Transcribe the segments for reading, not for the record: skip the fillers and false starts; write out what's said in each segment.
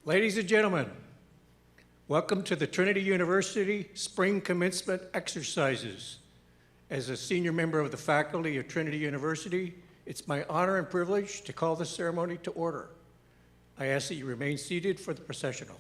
Ladies and gentlemen, welcome to the Trinity University Spring Commencement Exercises. As a senior member of the faculty of Trinity University, it's my honor and privilege to call this ceremony to order. I ask that you remain seated for the processional.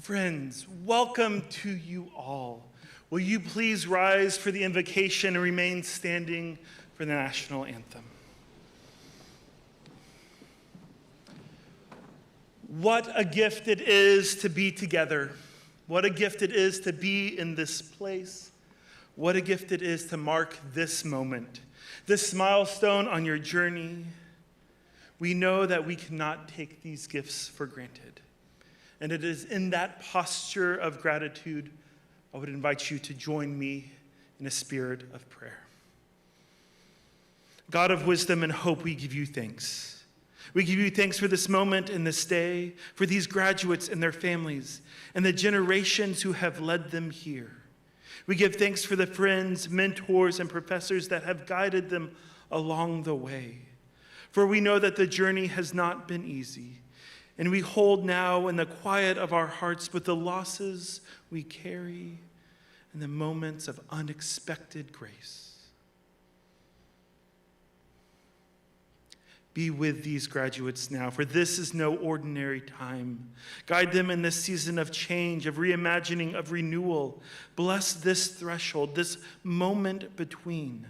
Friends, welcome to you all. Will you please rise for the invocation and remain standing for the national anthem? What a gift it is to be together. What a gift it is to be in this place. What a gift it is to mark this moment, this milestone on your journey. We know that we cannot take these gifts for granted. And it is in that posture of gratitude, I would invite you to join me in a spirit of prayer. God of wisdom and hope, we give you thanks. We give you thanks for this moment and this day, for these graduates and their families, and the generations who have led them here. We give thanks for the friends, mentors, and professors that have guided them along the way. For we know that the journey has not been easy, and we hold now in the quiet of our hearts with the losses we carry and the moments of unexpected grace. Be with these graduates now, for this is no ordinary time. Guide them in this season of change, of reimagining, of renewal. Bless this threshold, this moment between.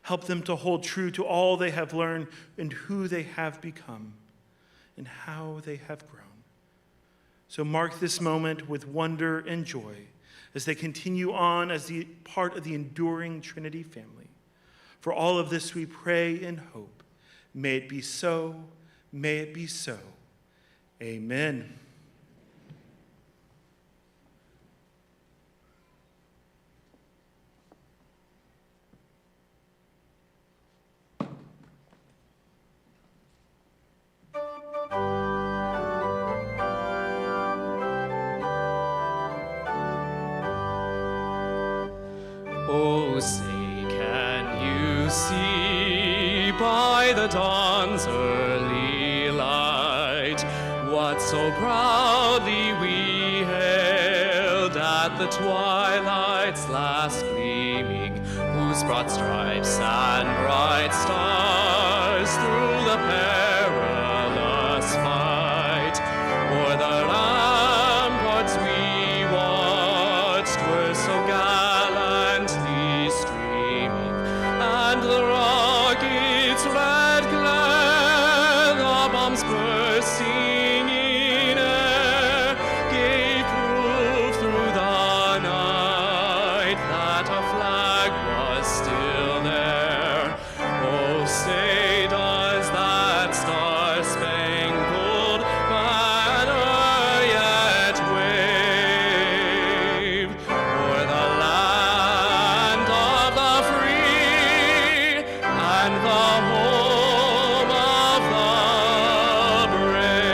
Help them to hold true to all they have learned and who they have become and how they have grown. So mark this moment with wonder and joy as they continue on as the part of the enduring Trinity family. For all of this we pray and hope. May it be so, may it be so. Amen. Oh, say, can you see by the dawn's early light what so proudly we hailed at the twilight's last gleaming, whose broad stripes and bright stars through the perilous fight o'er the ramparts we watched were so gallantly streaming, and the rockets' red glare, the bombs bursting in air, gave proof through the night that our flag was still there. Oh, say does that star-spangled banner yet wave o'er the land of the free and the home of the brave?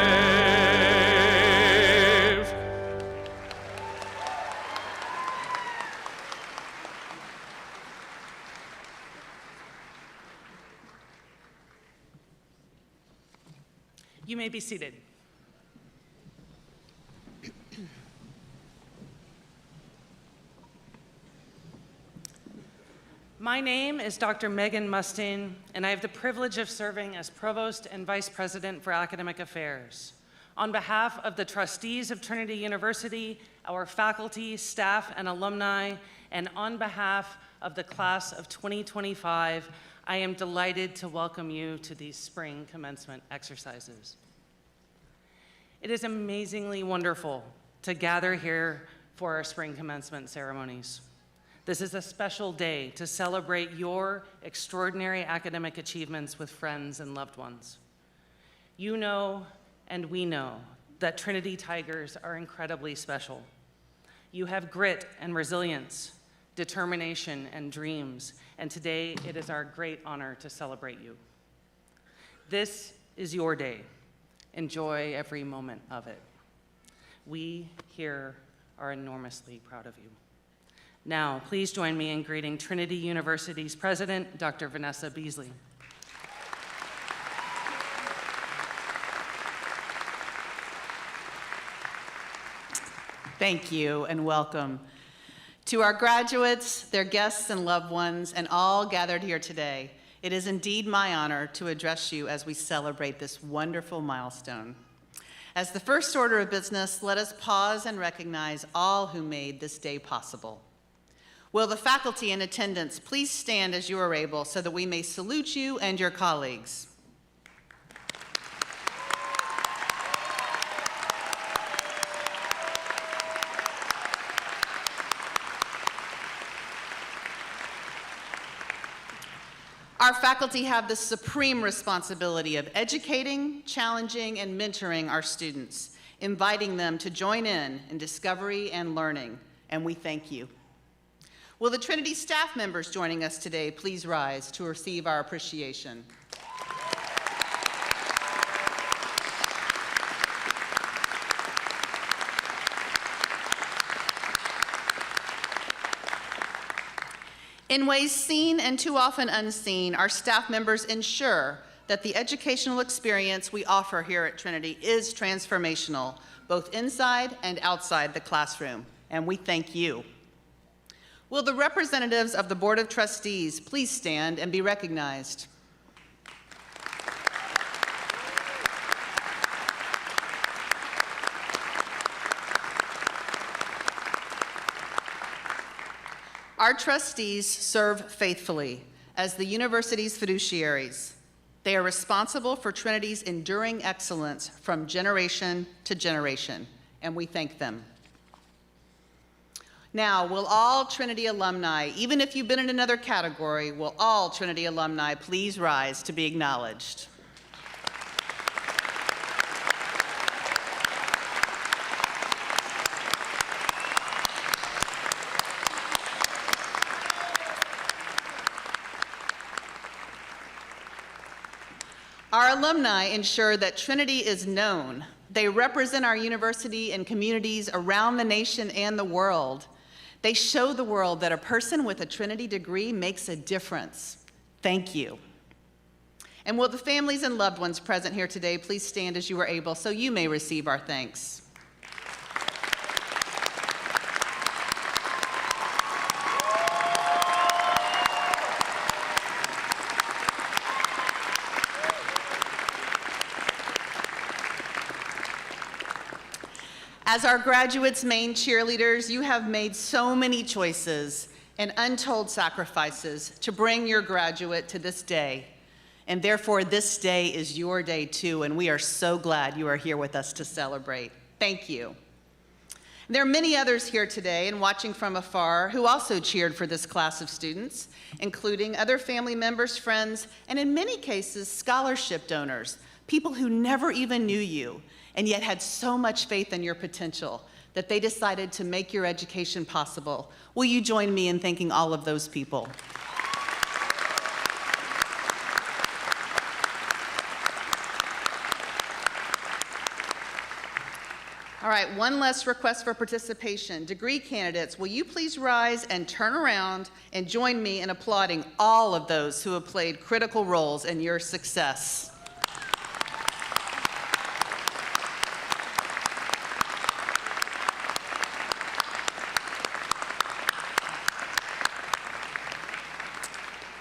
You may be seated. My name is Dr. Megan Mustin, and I have the privilege of serving as Provost and Vice President for Academic Affairs. On behalf of the trustees of Trinity University, our faculty, staff, and alumni, and on behalf of the class of 2025, I am delighted to welcome you to these spring commencement exercises. It is amazingly wonderful to gather here for our spring commencement ceremonies. This is a special day to celebrate your extraordinary academic achievements with friends and loved ones. You know, and we know, that Trinity Tigers are incredibly special. You have grit and resilience, determination and dreams, and today it is our great honor to celebrate you. This is your day. Enjoy every moment of it. We here are enormously proud of you. Now, please join me in greeting Trinity University's president, Dr. Vanessa Beasley. Thank you and welcome. To our graduates, their guests and loved ones, and all gathered here today, it is indeed my honor to address you as we celebrate this wonderful milestone. As the first order of business, let us pause and recognize all who made this day possible. Will the faculty in attendance please stand as you are able so that we may salute you and your colleagues. Our faculty have the supreme responsibility of educating, challenging, and mentoring our students, inviting them to join in discovery and learning, and we thank you. Will the Trinity staff members joining us today please rise to receive our appreciation? In ways seen and too often unseen, our staff members ensure that the educational experience we offer here at Trinity is transformational, both inside and outside the classroom, and we thank you. Will the representatives of the Board of Trustees please stand and be recognized? Our trustees serve faithfully as the university's fiduciaries. They are responsible for Trinity's enduring excellence from generation to generation, and we thank them. Now, will all Trinity alumni, even if you've been in another category, will all Trinity alumni please rise to be acknowledged? Our alumni ensure that Trinity is known. They represent our university in communities around the nation and the world. They show the world that a person with a Trinity degree makes a difference. Thank you. And will the families and loved ones present here today please stand as you are able so you may receive our thanks. As our graduates' main cheerleaders, you have made so many choices and untold sacrifices to bring your graduate to this day. And therefore, this day is your day too, and we are so glad you are here with us to celebrate. Thank you. There are many others here today and watching from afar who also cheered for this class of students, including other family members, friends, and in many cases, scholarship donors, people who never even knew you, and yet had so much faith in your potential that they decided to make your education possible. Will you join me in thanking all of those people? All right, one last request for participation. Degree candidates, will you please rise and turn around and join me in applauding all of those who have played critical roles in your success?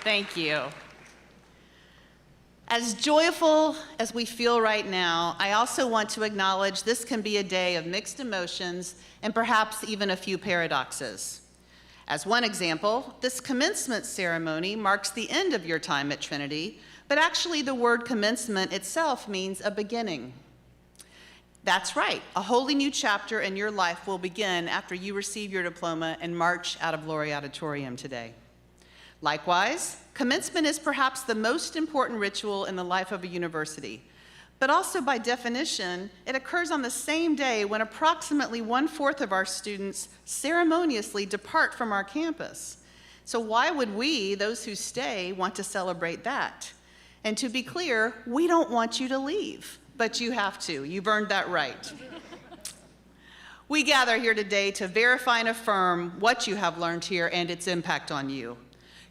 Thank you. As joyful as we feel right now, I also want to acknowledge this can be a day of mixed emotions and perhaps even a few paradoxes. As one example, this commencement ceremony marks the end of your time at Trinity, but actually the word commencement itself means a beginning. That's right, a wholly new chapter in your life will begin after you receive your diploma and march out of Laurie Auditorium today. Likewise, commencement is perhaps the most important ritual in the life of a university, but also by definition, it occurs on the same day when approximately 1/4 of our students ceremoniously depart from our campus. So why would we, those who stay, want to celebrate that? And to be clear, we don't want you to leave, but you have to. You've earned that right. We gather here today to verify and affirm what you have learned here and its impact on you.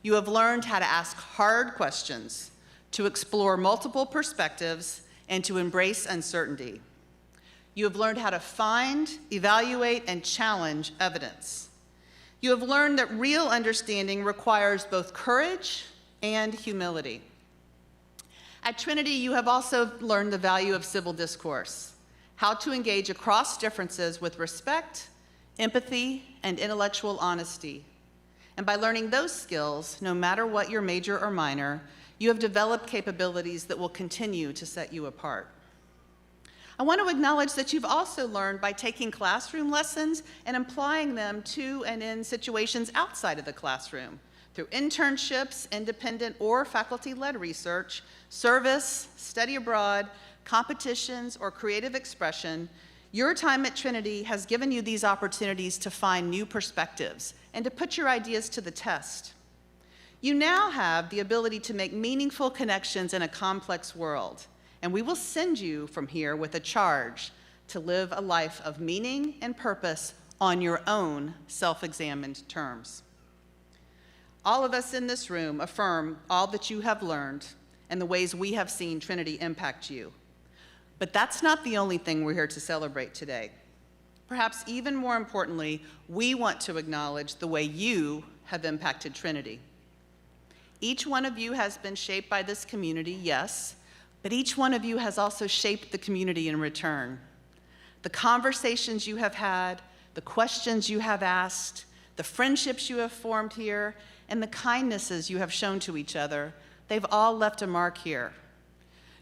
You have learned how to ask hard questions, to explore multiple perspectives, and to embrace uncertainty. You have learned how to find, evaluate, and challenge evidence. You have learned that real understanding requires both courage and humility. At Trinity, you have also learned the value of civil discourse, how to engage across differences with respect, empathy, and intellectual honesty. And by learning those skills, no matter what your major or minor, you have developed capabilities that will continue to set you apart. I want to acknowledge that you've also learned by taking classroom lessons and applying them to and in situations outside of the classroom through internships, independent or faculty-led research, service, study abroad, competitions, or creative expression. Your time at Trinity has given you these opportunities to find new perspectives and to put your ideas to the test. You now have the ability to make meaningful connections in a complex world, and we will send you from here with a charge to live a life of meaning and purpose on your own self-examined terms. All of us in this room affirm all that you have learned and the ways we have seen Trinity impact you. But that's not the only thing we're here to celebrate today. Perhaps even more importantly, we want to acknowledge the way you have impacted Trinity. Each one of you has been shaped by this community, yes, but each one of you has also shaped the community in return. The conversations you have had, the questions you have asked, the friendships you have formed here, and the kindnesses you have shown to each other, they've all left a mark here.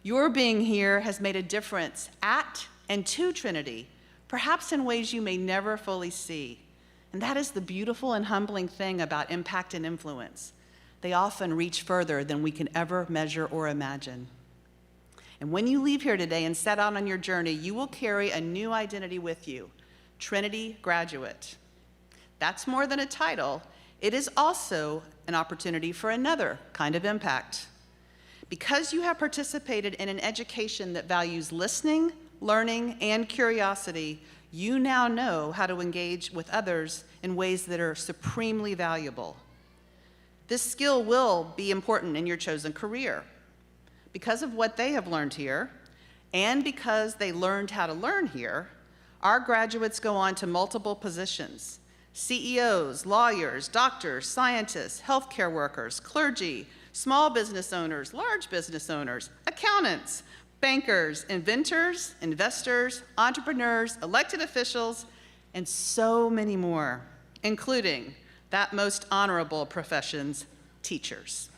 Your being here has made a difference at and to Trinity, perhaps in ways you may never fully see. And that is the beautiful and humbling thing about impact and influence. They often reach further than we can ever measure or imagine. And when you leave here today and set out on your journey, you will carry a new identity with you, Trinity graduate. That's more than a title. It is also an opportunity for another kind of impact. Because you have participated in an education that values listening, learning, and curiosity, you now know how to engage with others in ways that are supremely valuable. This skill will be important in your chosen career. Because of what they have learned here, and because they learned how to learn here, our graduates go on to multiple positions: CEOs, lawyers, doctors, scientists, healthcare workers, clergy, small business owners, large business owners, accountants, bankers, inventors, investors, entrepreneurs, elected officials, and so many more, including that most honorable profession's teachers.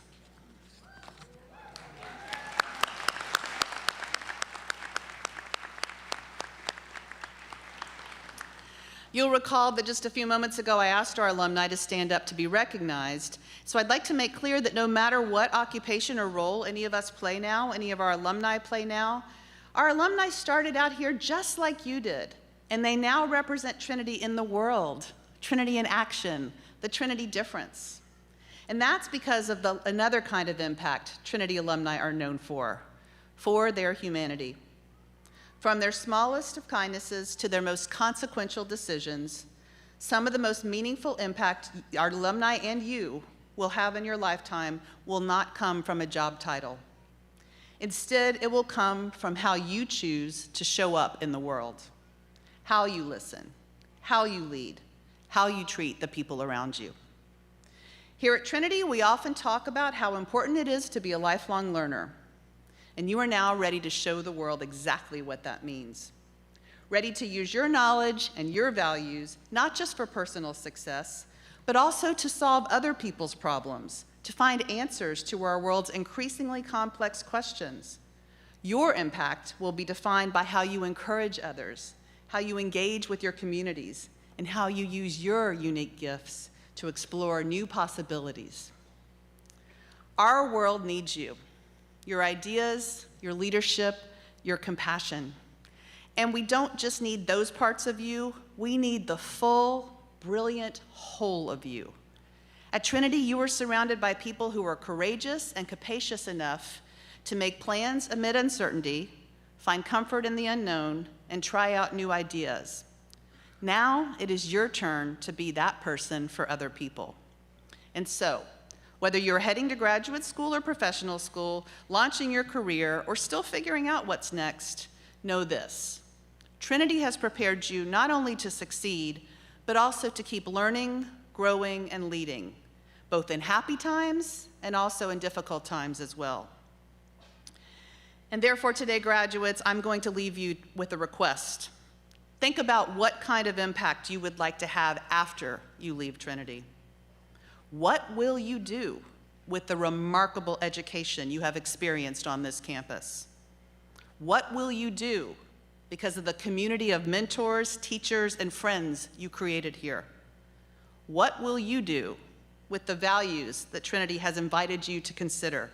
You'll recall that just a few moments ago I asked our alumni to stand up to be recognized. So I'd like to make clear that no matter what occupation or role any of us play now, any of our alumni play now, our alumni started out here just like you did, and they now represent Trinity in the world, Trinity in action, the Trinity difference. And that's because of another kind of impact Trinity alumni are known for their humanity. From their smallest of kindnesses to their most consequential decisions, some of the most meaningful impact our alumni and you will have in your lifetime will not come from a job title. Instead, it will come from how you choose to show up in the world, how you listen, how you lead, how you treat the people around you. Here at Trinity, we often talk about how important it is to be a lifelong learner. And you are now ready to show the world exactly what that means. Ready to use your knowledge and your values, not just for personal success, but also to solve other people's problems, to find answers to our world's increasingly complex questions. Your impact will be defined by how you encourage others, how you engage with your communities, and how you use your unique gifts to explore new possibilities. Our world needs you. Your ideas, your leadership, your compassion. And we don't just need those parts of you, we need the full, brilliant whole of you. At Trinity, you are surrounded by people who are courageous and capacious enough to make plans amid uncertainty, find comfort in the unknown, and try out new ideas. Now it is your turn to be that person for other people. And so, whether you're heading to graduate school or professional school, launching your career, or still figuring out what's next, know this: Trinity has prepared you not only to succeed, but also to keep learning, growing, and leading, both in happy times and also in difficult times as well. And therefore today, graduates, I'm going to leave you with a request. Think about what kind of impact you would like to have after you leave Trinity. What will you do with the remarkable education you have experienced on this campus? What will you do because of the community of mentors, teachers, and friends you created here? What will you do with the values that Trinity has invited you to consider?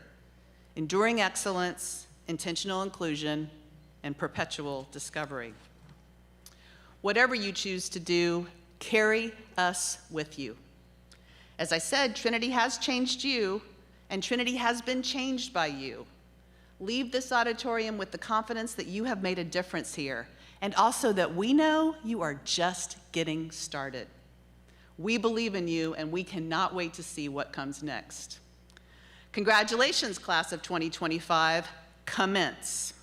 Enduring excellence, intentional inclusion, and perpetual discovery. Whatever you choose to do, carry us with you. As I said, Trinity has changed you, and Trinity has been changed by you. Leave this auditorium with the confidence that you have made a difference here, and also that we know you are just getting started. We believe in you, and we cannot wait to see what comes next. Congratulations, class of 2025. Commence.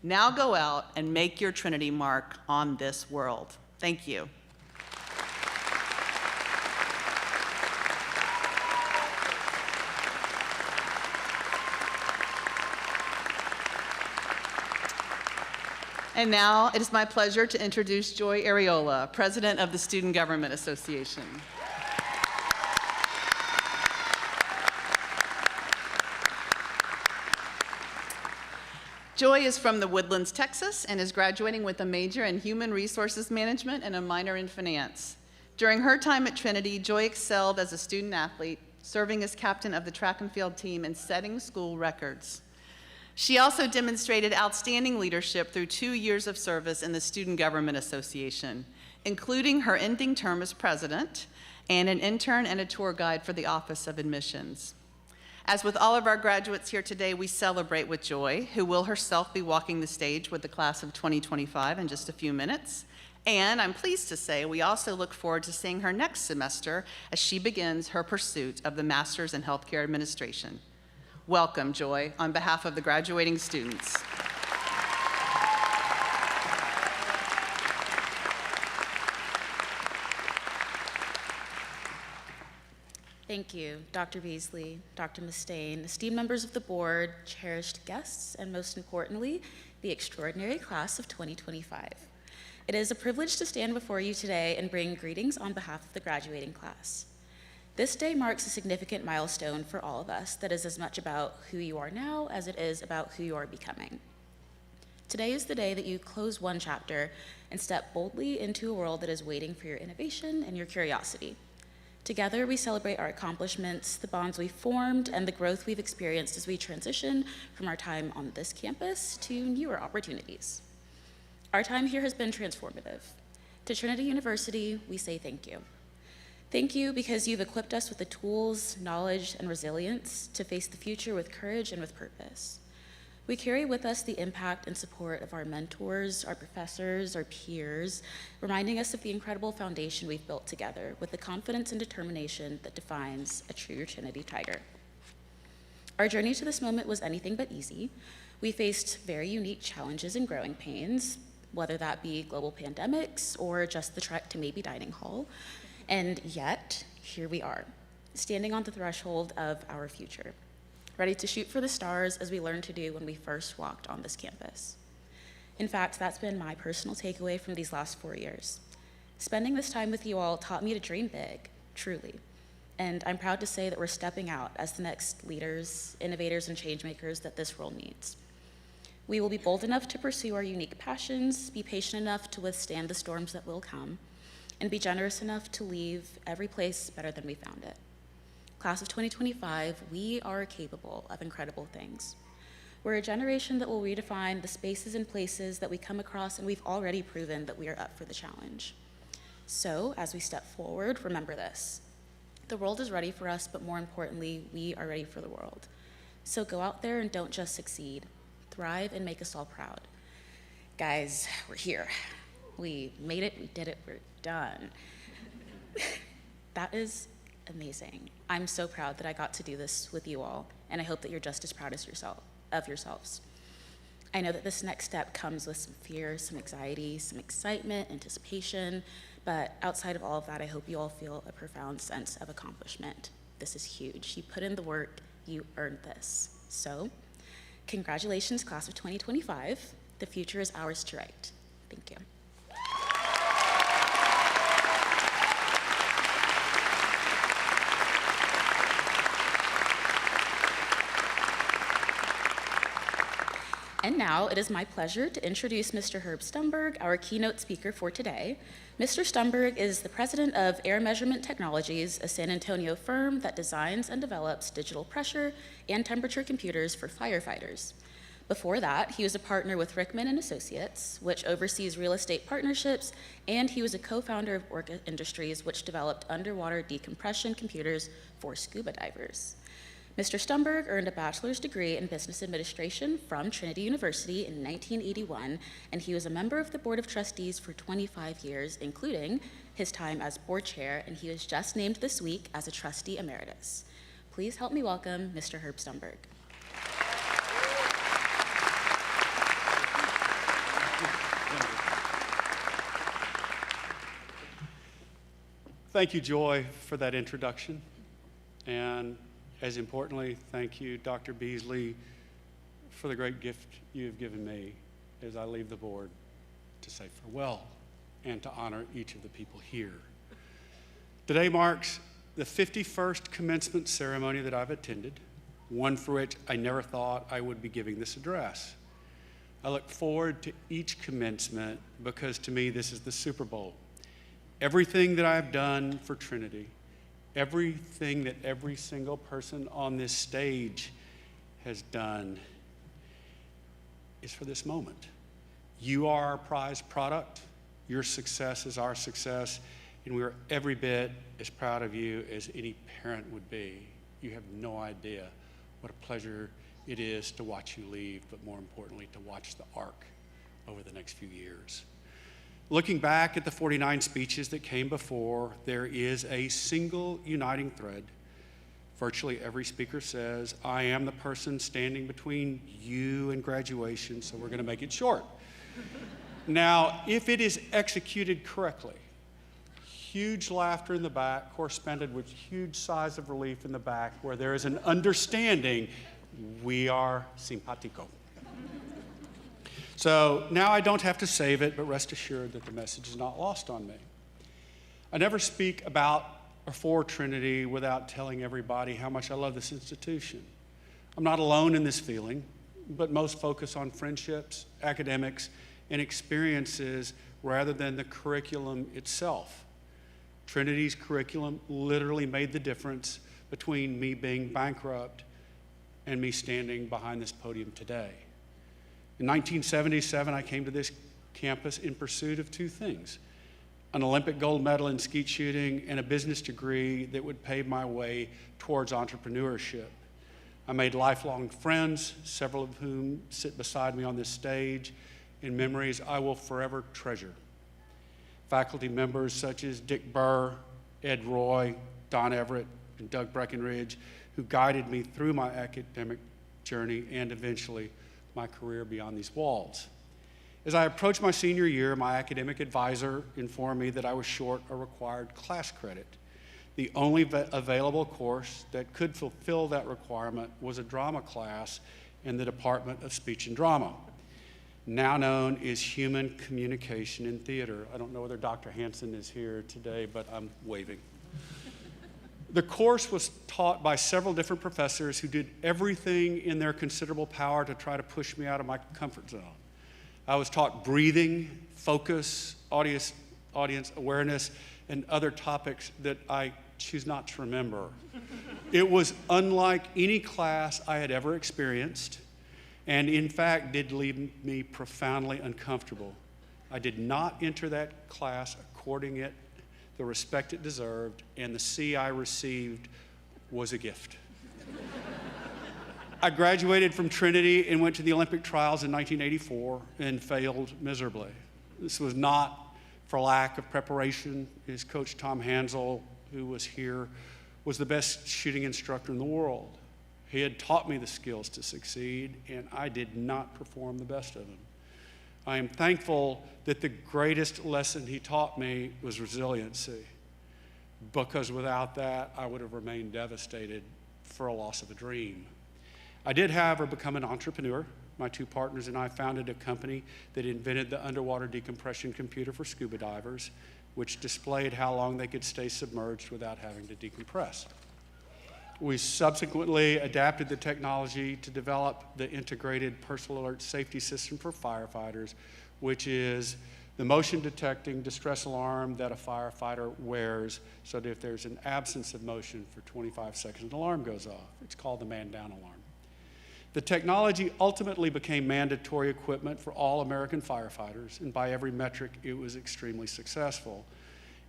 Now go out and make your Trinity mark on this world. Thank you. And now it is my pleasure to introduce Joy Areola, President of the Student Government Association. Joy is from the Woodlands, Texas, and is graduating with a major in Human Resources Management and a minor in Finance. During her time at Trinity, Joy excelled as a student athlete, serving as captain of the track and field team and setting school records. She also demonstrated outstanding leadership through 2 years of service in the Student Government Association, including her ending term as president and an intern and a tour guide for the Office of Admissions. As with all of our graduates here today, we celebrate with Joy, who will herself be walking the stage with the class of 2025 in just a few minutes. And I'm pleased to say we also look forward to seeing her next semester as she begins her pursuit of the Master's in Healthcare Administration. Welcome, Joy, on behalf of the graduating students. Thank you, Dr. Beasley, Dr. Mustaine, esteemed members of the board, cherished guests, and most importantly, the extraordinary class of 2025. It is a privilege to stand before you today and bring greetings on behalf of the graduating class. This day marks a significant milestone for all of us that is as much about who you are now as it is about who you are becoming. Today is the day that you close one chapter and step boldly into a world that is waiting for your innovation and your curiosity. Together, we celebrate our accomplishments, the bonds we've formed, and the growth we've experienced as we transition from our time on this campus to newer opportunities. Our time here has been transformative. To Trinity University, we say thank you. Thank you because you've equipped us with the tools, knowledge, and resilience to face the future with courage and with purpose. We carry with us the impact and support of our mentors, our professors, our peers, reminding us of the incredible foundation we've built together with the confidence and determination that defines a true Trinity Tiger. Our journey to this moment was anything but easy. We faced very unique challenges and growing pains, whether that be global pandemics or just the trek to maybe dining hall. And yet, here we are, standing on the threshold of our future, ready to shoot for the stars as we learned to do when we first walked on this campus. In fact, that's been my personal takeaway from these last 4 years. Spending this time with you all taught me to dream big, truly. And I'm proud to say that we're stepping out as the next leaders, innovators, and changemakers that this world needs. We will be bold enough to pursue our unique passions, be patient enough to withstand the storms that will come, and be generous enough to leave every place better than we found it. Class of 2025, we are capable of incredible things. We're a generation that will redefine the spaces and places that we come across, and we've already proven that we are up for the challenge. So, as we step forward, remember this. The world is ready for us, but more importantly, we are ready for the world. So go out there and don't just succeed. Thrive and make us all proud. Guys, we're here. We made it, we did it, we're done. That is amazing. I'm so proud that I got to do this with you all, and I hope that you're just as proud as yourselves. I know that this next step comes with some fear, some anxiety, some excitement, anticipation, but outside of all of that, I hope you all feel a profound sense of accomplishment. This is huge. You put in the work, you earned this. So, Congratulations, class of 2025. The future is ours to write. Thank you. And now it is my pleasure to introduce Mr. Herb Stumberg, our keynote speaker for today. Mr. Stumberg is the president of Air Measurement Technologies, a San Antonio firm that designs and develops digital pressure and temperature computers for firefighters. Before that, he was a partner with Rickman and Associates, which oversees real estate partnerships, and he was a co-founder of Orca Industries, which developed underwater decompression computers for scuba divers. Mr. Stumberg earned a bachelor's degree in business administration from Trinity University in 1981, and he was a member of the Board of Trustees for 25 years, including his time as board chair, and he was just named this week as a trustee emeritus. Please help me welcome Mr. Herb Stumberg. Thank you, Joy, for that introduction. And as importantly, thank you, Dr. Beasley, for the great gift you have given me as I leave the board to say farewell and to honor each of the people here. Today marks the 51st commencement ceremony that I've attended, one for which I never thought I would be giving this address. I look forward to each commencement because to me this is the Super Bowl. Everything that I've done for Trinity, everything that every single person on this stage has done is for this moment. You are our prized product. Your success is our success, and we are every bit as proud of you as any parent would be. You have no idea what a pleasure it is to watch you leave, but more importantly, to watch the arc over the next few years. Looking back at the 49 speeches that came before, there is a single uniting thread. Virtually every speaker says, I am the person standing between you and graduation, so we're going to make it short. Now, if it is executed correctly, huge laughter in the back corresponded with huge sighs of relief in the back where there is an understanding, we are simpatico. So now I don't have to save it, but rest assured that the message is not lost on me. I never speak about or for Trinity without telling everybody how much I love this institution. I'm not alone in this feeling, but most focus on friendships, academics, and experiences rather than the curriculum itself. Trinity's curriculum literally made the difference between me being bankrupt and me standing behind this podium today. In 1977, I came to this campus in pursuit of two things: an Olympic gold medal in skeet shooting and a business degree that would pave my way towards entrepreneurship. I made lifelong friends, several of whom sit beside me on this stage, in memories I will forever treasure. Faculty members such as Dick Burr, Ed Roy, Don Everett, and Doug Breckenridge, who guided me through my academic journey and eventually my career beyond these walls. As I approached my senior year, my academic advisor informed me that I was short a required class credit. The only available course that could fulfill that requirement was a drama class in the Department of Speech and Drama, now known as Human Communication in Theater. I don't know whether Dr. Hansen is here today, but I'm waving. The course was taught by several different professors who did everything in their considerable power to try to push me out of my comfort zone. I was taught breathing, focus, audience awareness, and other topics that I choose not to remember. It was unlike any class I had ever experienced, and in fact did leave me profoundly uncomfortable. I did not enter that class according it the respect it deserved, and the C I received was a gift. I graduated from Trinity and went to the Olympic trials in 1984 and failed miserably. This was not for lack of preparation. His coach, Tom Hansel, who was here, was the best shooting instructor in the world. He had taught me the skills to succeed, and I did not perform the best of them. I am thankful that the greatest lesson he taught me was resiliency, because without that, I would have remained devastated for a loss of a dream. I did, however, become an entrepreneur. My two partners and I founded a company that invented the underwater decompression computer for scuba divers, which displayed how long they could stay submerged without having to decompress. We subsequently adapted the technology to develop the integrated personal alert safety system for firefighters, which is the motion detecting distress alarm that a firefighter wears so that if there's an absence of motion for 25 seconds, an alarm goes off. It's called the man down alarm. The technology ultimately became mandatory equipment for all American firefighters, and by every metric, it was extremely successful,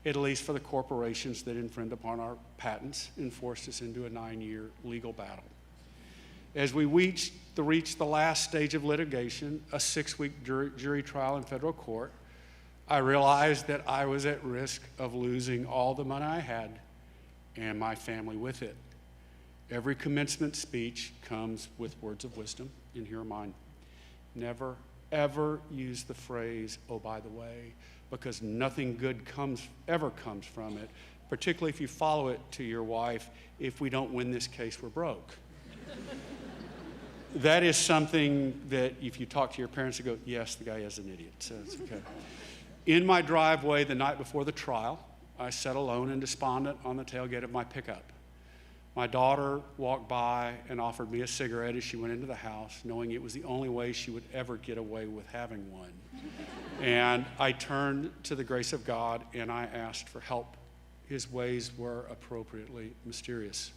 at least for the corporations that infringed upon our patents and forced us into a 9-year legal battle. As we reached the last stage of litigation, a 6-week jury trial in federal court, I realized that I was at risk of losing all the money I had and my family with it. Every commencement speech comes with words of wisdom, and here are mine. Never, ever use the phrase, "oh, by the way," because nothing good ever comes from it, particularly if you follow it to your wife, "if we don't win this case, we're broke." That is something that if you talk to your parents, they go, "yes, the guy is an idiot," so it's okay. In my driveway the night before the trial, I sat alone and despondent on the tailgate of my pickup. My daughter walked by and offered me a cigarette as she went into the house, knowing it was the only way she would ever get away with having one. And I turned to the grace of God and I asked for help. His ways were appropriately mysterious.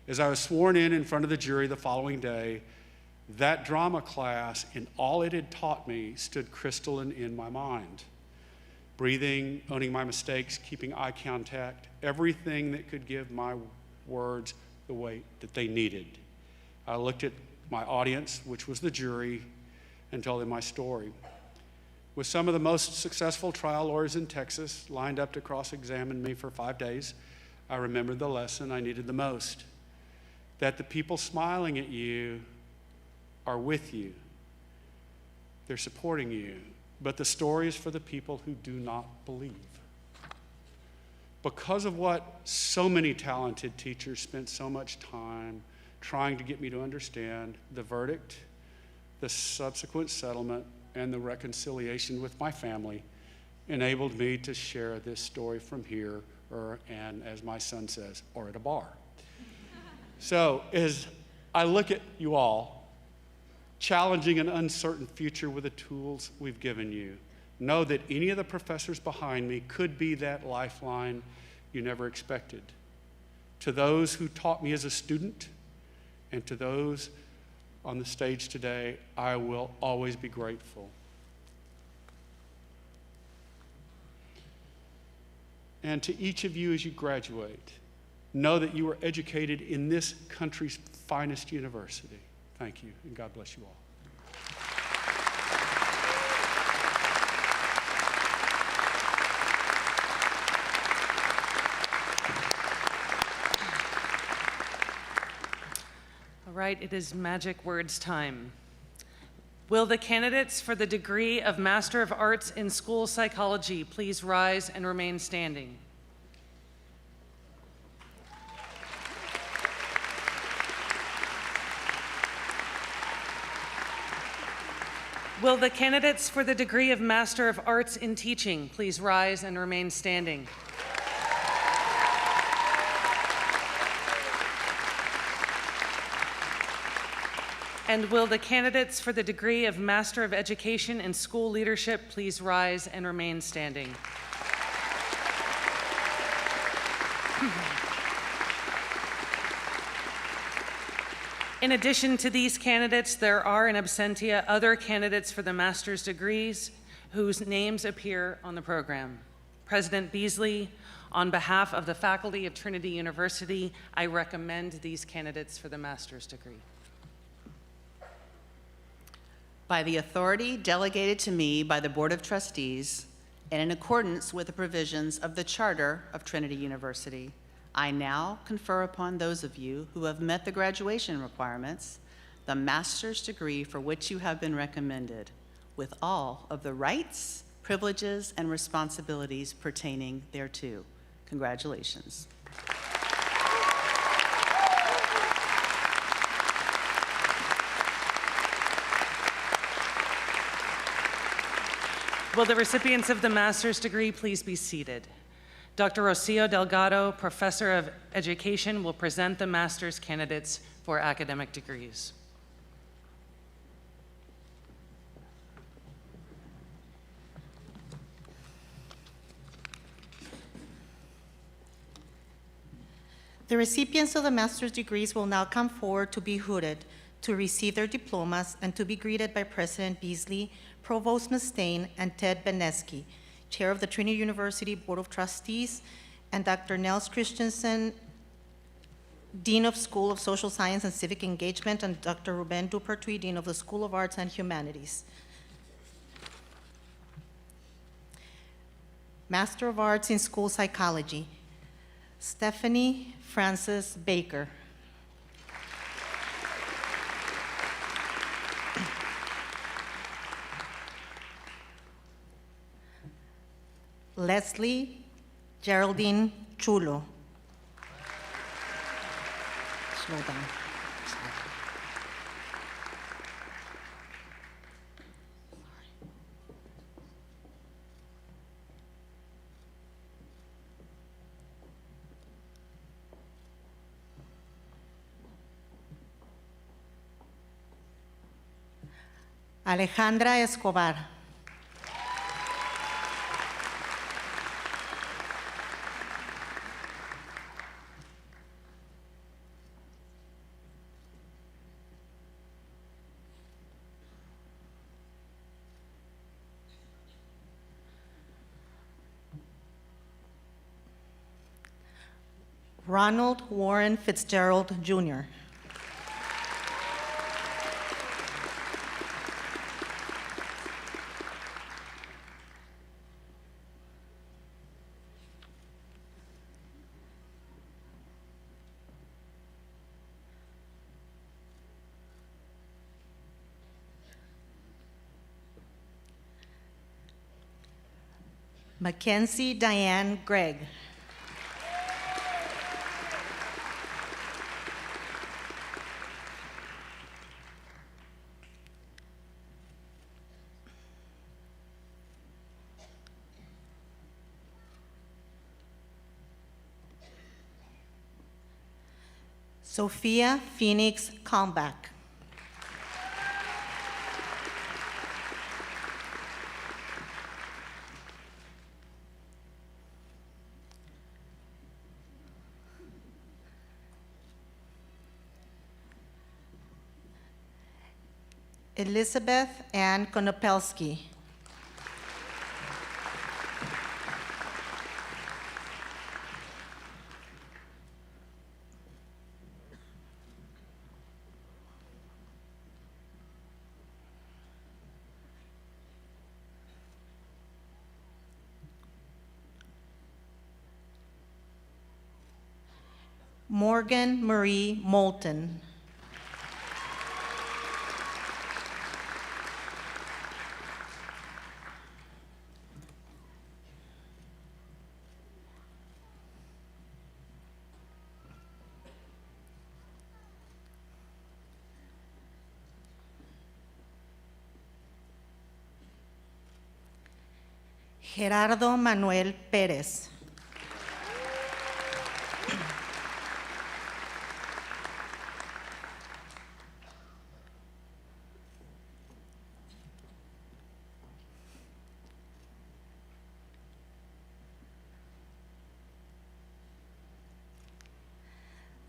As I was sworn in front of the jury the following day, that drama class and all it had taught me stood crystalline in my mind. Breathing, owning my mistakes, keeping eye contact, everything that could give my words the weight that they needed. I looked at my audience, which was the jury, and told them my story. With some of the most successful trial lawyers in Texas lined up to cross-examine me for 5 days, I remembered the lesson I needed the most, that the people smiling at you are with you. They're supporting you, but the story is for the people who do not believe. Because of what so many talented teachers spent so much time trying to get me to understand, the verdict, the subsequent settlement, and the reconciliation with my family enabled me to share this story from here, and as my son says, or at a bar. So as I look at you all, challenging an uncertain future with the tools we've given you, know that any of the professors behind me could be that lifeline you never expected. To those who taught me as a student, and to those on the stage today, I will always be grateful. And to each of you as you graduate, know that you were educated in this country's finest university. Thank you, and God bless you all. All right, it is magic words time. Will the candidates for the degree of Master of Arts in School Psychology please rise and remain standing? Will the candidates for the degree of Master of Arts in Teaching please rise and remain standing? And will the candidates for the degree of Master of Education in School Leadership please rise and remain standing? In addition to these candidates, there are in absentia other candidates for the master's degrees whose names appear on the program. President Beasley, on behalf of the faculty of Trinity University, I recommend these candidates for the master's degree. By the authority delegated to me by the Board of Trustees, and in accordance with the provisions of the Charter of Trinity University, I now confer upon those of you who have met the graduation requirements the master's degree for which you have been recommended, with all of the rights, privileges, and responsibilities pertaining thereto. Congratulations. Will the recipients of the master's degree please be seated? Dr. Rocio Delgado, Professor of Education, will present the master's candidates for academic degrees. The recipients of the master's degrees will now come forward to be hooded to receive their diplomas and to be greeted by President Beasley, Provost Mustaine, and Ted Benesky, Chair of the Trinity University Board of Trustees, and Dr. Nels Christensen, Dean of School of Social Science and Civic Engagement, and Dr. Ruben Dupertuis, Dean of the School of Arts and Humanities. Master of Arts in School Psychology, Stephanie Frances Baker. Leslie Geraldine Chulo. Slow down. Alejandra Escobar. Ronald Warren Fitzgerald, Jr. Mackenzie Diane Gregg. Sophia Phoenix Kalmbach. Elizabeth Ann Konopelski. Morgan Marie Moulton. Gerardo Manuel Pérez.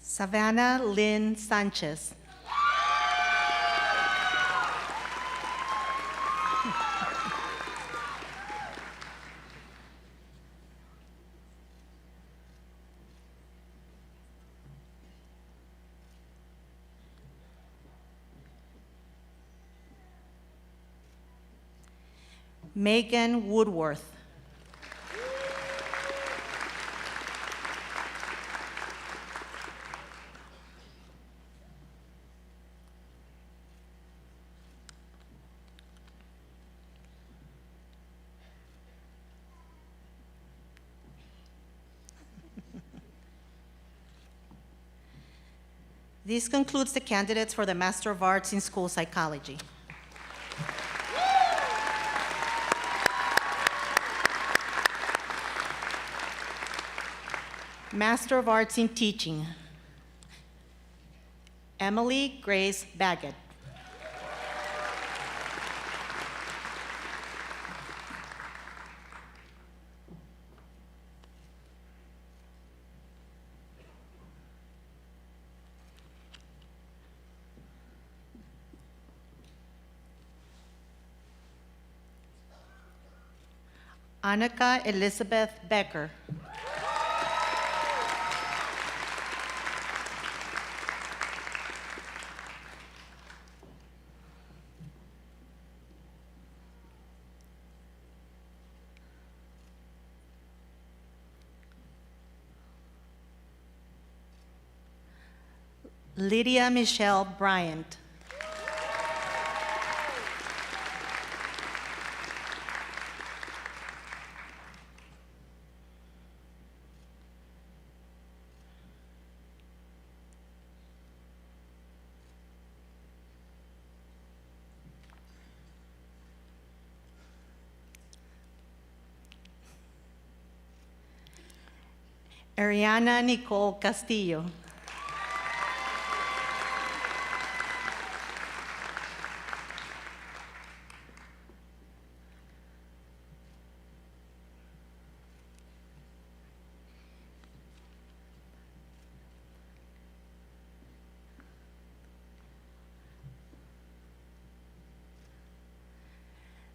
Savannah Lynn Sanchez. Megan Woodworth. This concludes the candidates for the Master of Arts in School Psychology. Master of Arts in Teaching, Emily Grace Baggett. Annika Elizabeth Becker. Lydia Michelle Bryant. Ariana Nicole Castillo.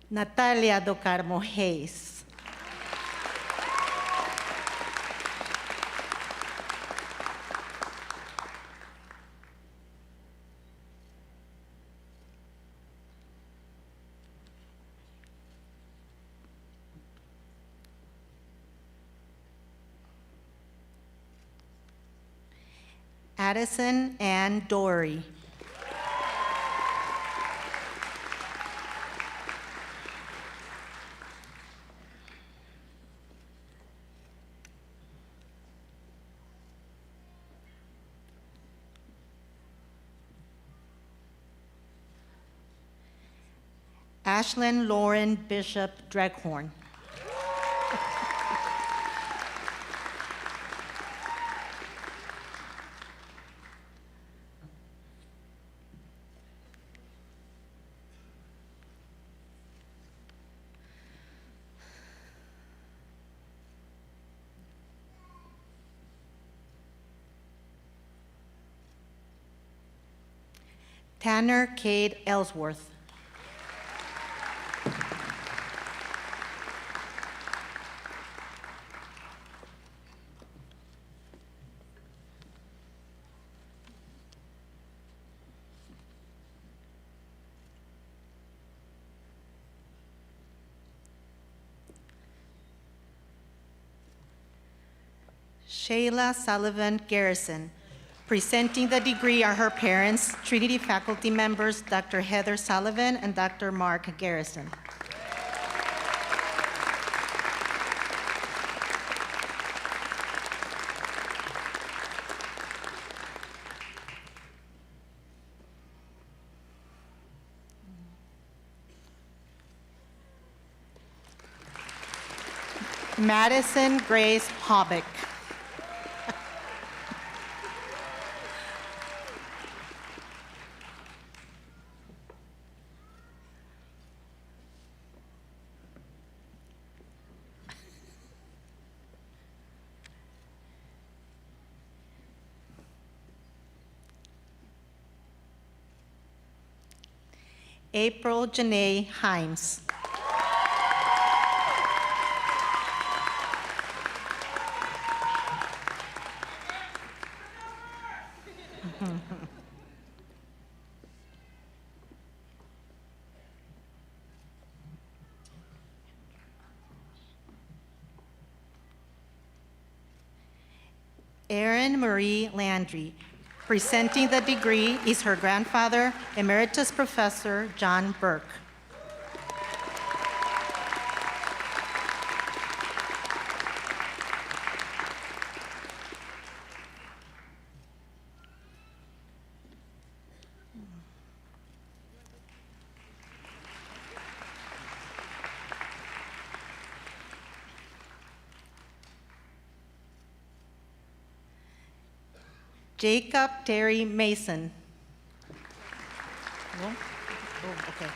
Natalia do Carmo Reis. Addison Ann Dory. Ashlyn Lauren Bishop Dreghorn. Tanner Cade Ellsworth. Shayla Sullivan Garrison. Presenting the degree are her parents, Trinity faculty members, Dr. Heather Sullivan and Dr. Mark Garrison. Madison Grace Hobbick. April Janae Himes. Erin Marie Landry. Presenting the degree is her grandfather, Emeritus Professor John Burke. Jacob Terry Mason. No? Oh, okay.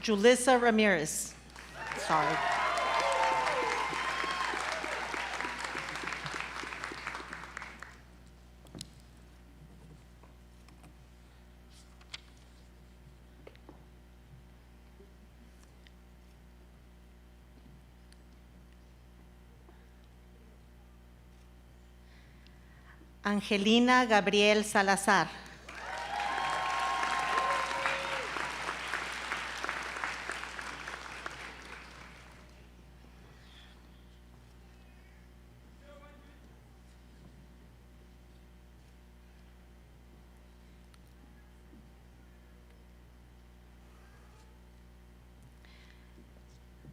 Julissa Ramirez. Sorry. Angelina Gabriel Salazar.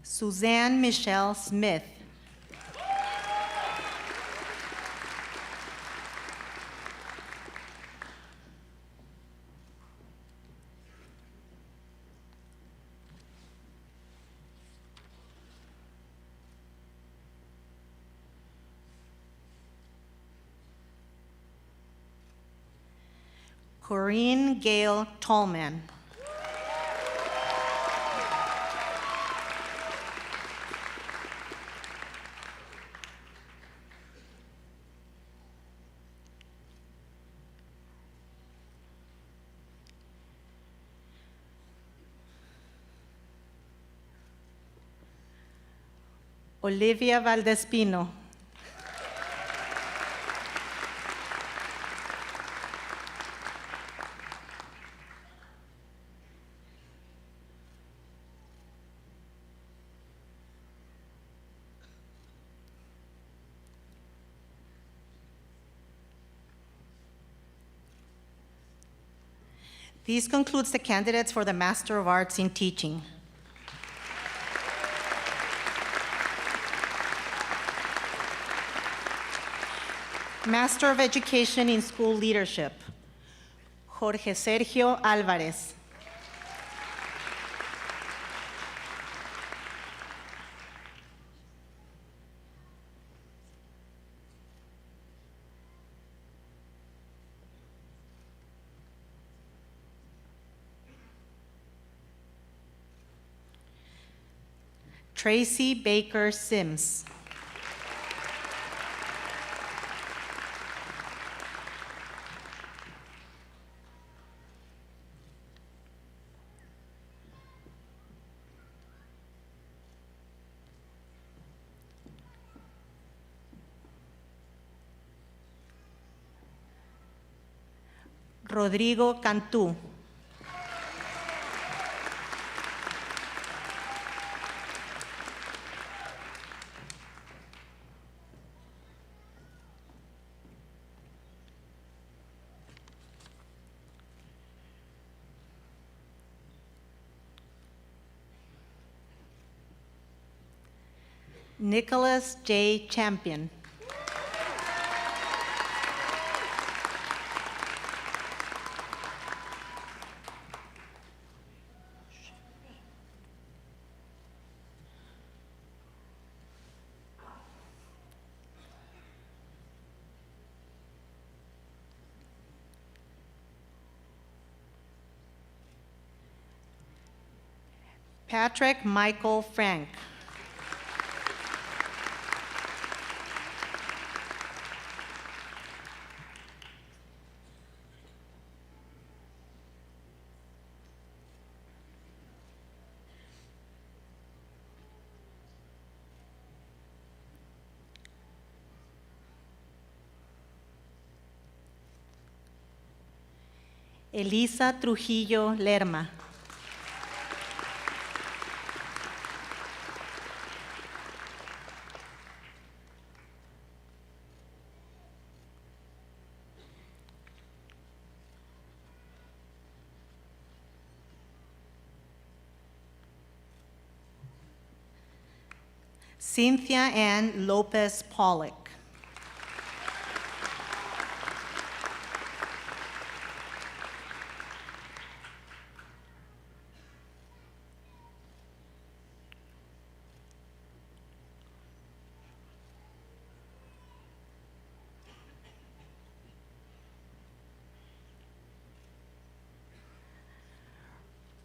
Suzanne Michelle Smith. Corinne Gail Tallman. Olivia Valdespino. This concludes the candidates for the Master of Arts in Teaching. Master of Education in School Leadership, Jorge Sergio Alvarez. Tracy Baker Sims. Rodrigo Cantú. Nicholas J. Champion. Patrick Michael Frank. Elisa Trujillo Lerma. Cynthia Ann Lopez Pollock.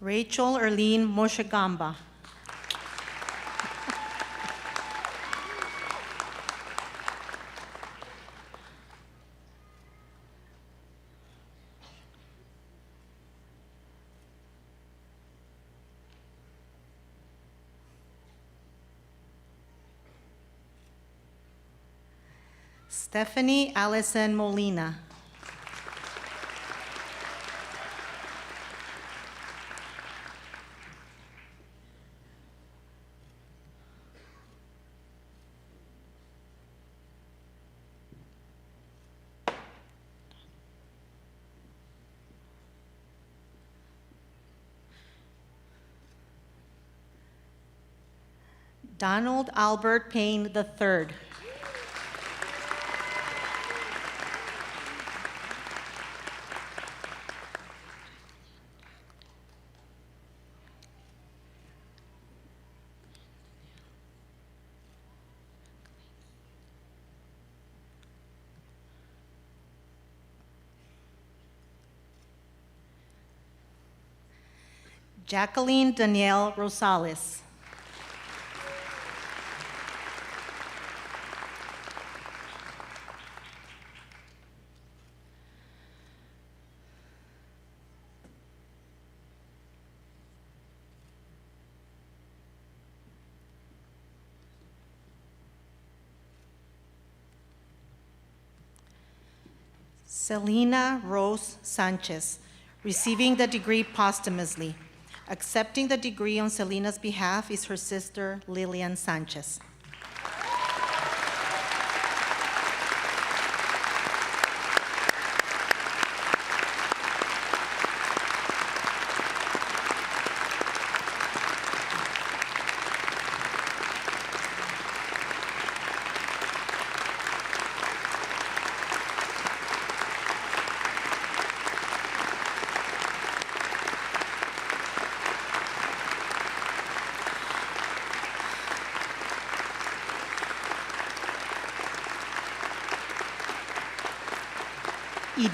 Rachel Erlene Moshagamba. Stephanie Allison Molina. Donald Albert Payne III. Jacqueline Danielle Rosales. Selena Rose Sanchez, receiving the degree posthumously. Accepting the degree on Selena's behalf is her sister, Lillian Sanchez.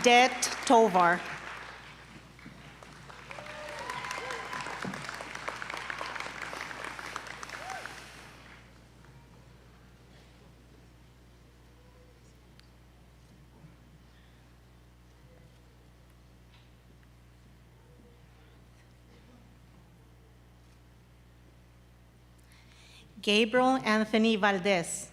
Edette Tovar. Gabriel Anthony Valdez.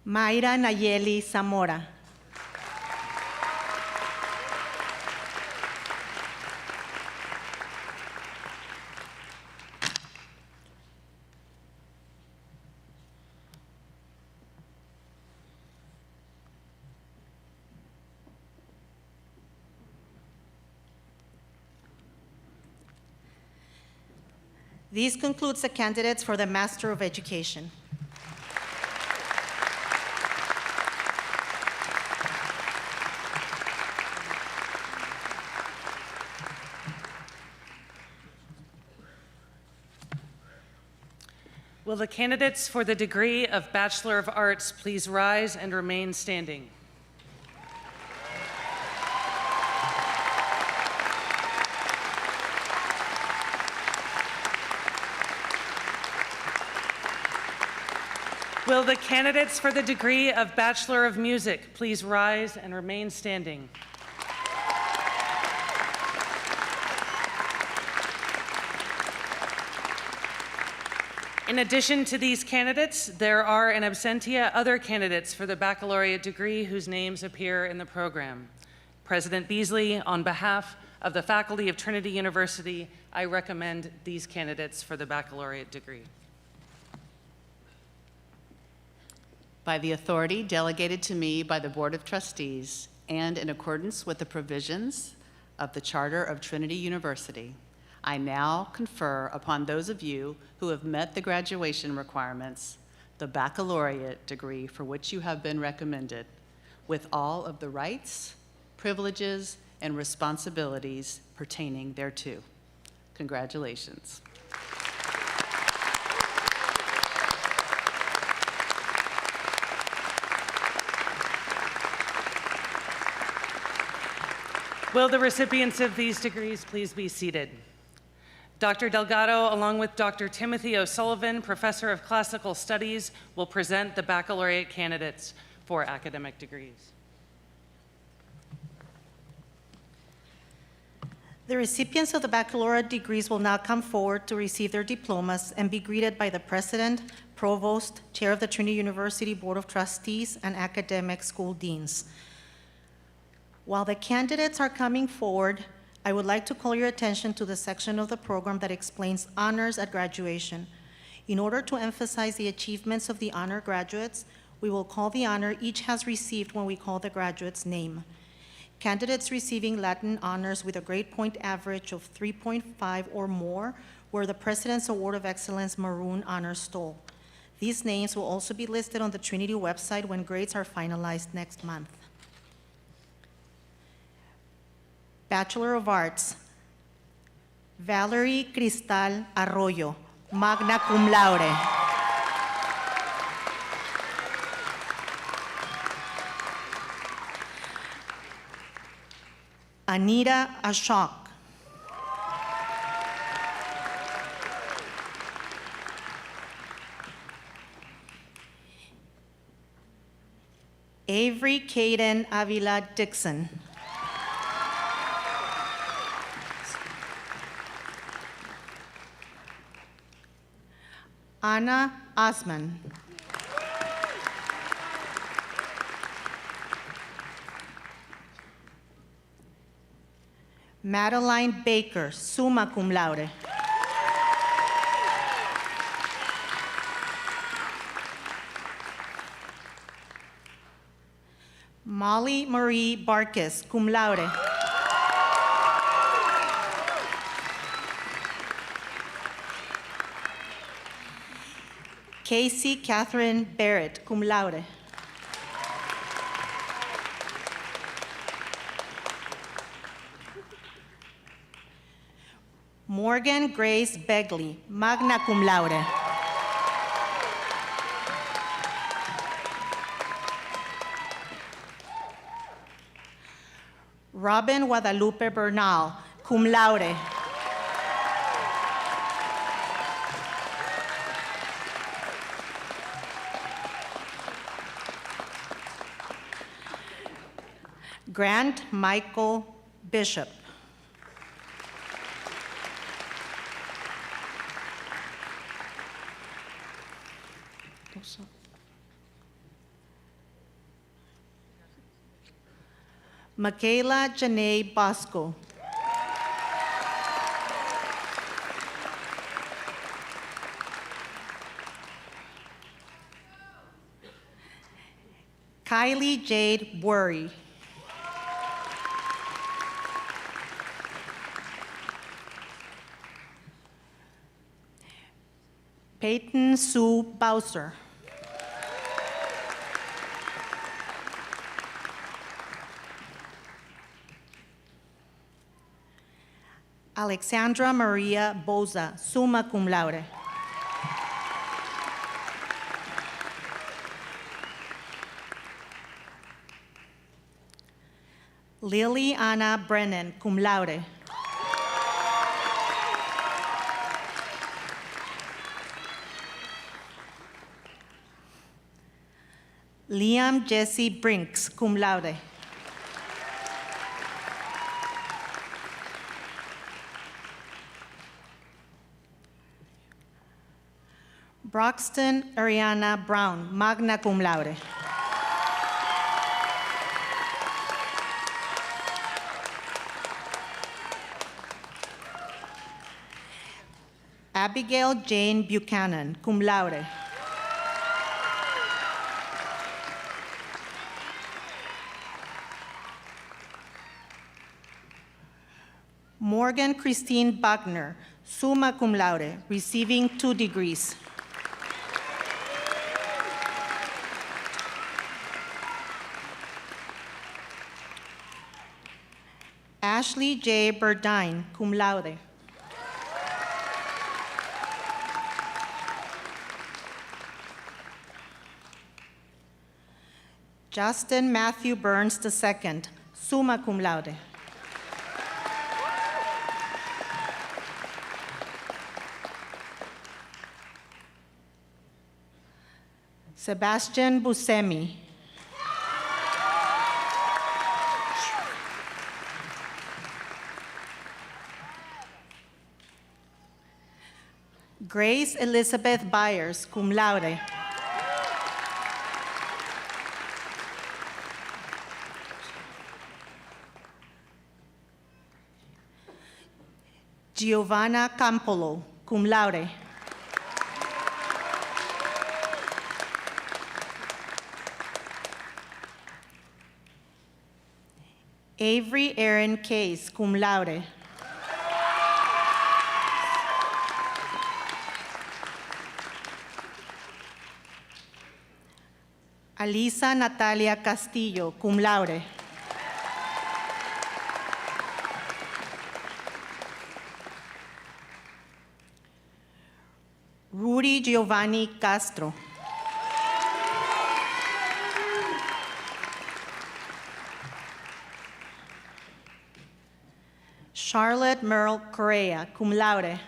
Mayra Nayeli Zamora. This concludes the candidates for the Master of Education. Will the candidates for the degree of Bachelor of Arts please rise and remain standing? Will the candidates for the degree of Bachelor of Music please rise and remain standing? In addition to these candidates, there are in absentia other candidates for the baccalaureate degree whose names appear in the program. President Beasley, on behalf of the faculty of Trinity University, I recommend these candidates for the baccalaureate degree. By the authority delegated to me by the Board of Trustees and in accordance with the provisions of the Charter of Trinity University, I now confer upon those of you who have met the graduation requirements the baccalaureate degree for which you have been recommended. with all of the rights, privileges, and responsibilities pertaining thereto. Congratulations. Will the recipients of these degrees please be seated? Dr. Delgado, along with Dr. Timothy O'Sullivan, Professor of Classical Studies, will present the baccalaureate candidates for academic degrees. The recipients of the baccalaureate degrees will now come forward to receive their diplomas and be greeted by the President, Provost, Chair of the Trinity University Board of Trustees, and academic school deans. While the candidates are coming forward, I would like to call your attention to the section of the program that explains honors at graduation. In order to emphasize the achievements of the honor graduates, we will call the honor each has received when we call the graduate's name. Candidates receiving Latin honors with a grade point average of 3.5 or more were the President's Award of Excellence Maroon Honor Stole. These names will also be listed on the Trinity website when grades are finalized next month. Bachelor of Arts, Valerie Cristal Arroyo, magna cum laude. Anita Ashok. Avery Caden Avila Dixon. Anna Osman. Madeline Baker, summa cum laude. Molly Marie Barkis, cum laude. Casey Catherine Barrett, cum laude. Morgan Grace Begley, magna cum laude. Robin Guadalupe Bernal, cum laude. Grant Michael Bishop. Michaela Janae Bosco. Kylie Jade Worry. Peyton Sue Bowser. Alexandra Maria Boza, summa cum laude. Lily Anna Brennan, cum laude. Liam Jesse Brinks, cum laude. Broxton Ariana Brown, magna cum laude. Abigail Jane Buchanan, cum laude. Morgan Christine Buckner, summa cum laude, receiving 2 degrees. Ashley J. Burdine, cum laude. Justin Matthew Burns II, summa cum laude. Sebastian Buscemi. Grace Elizabeth Byers, cum laude. Giovanna Campolo, cum laude. Avery Aaron Case, cum laude. Alisa Natalia Castillo, cum laude. Rudy Giovanni Castro. Charlotte Merle Correa, cum laude.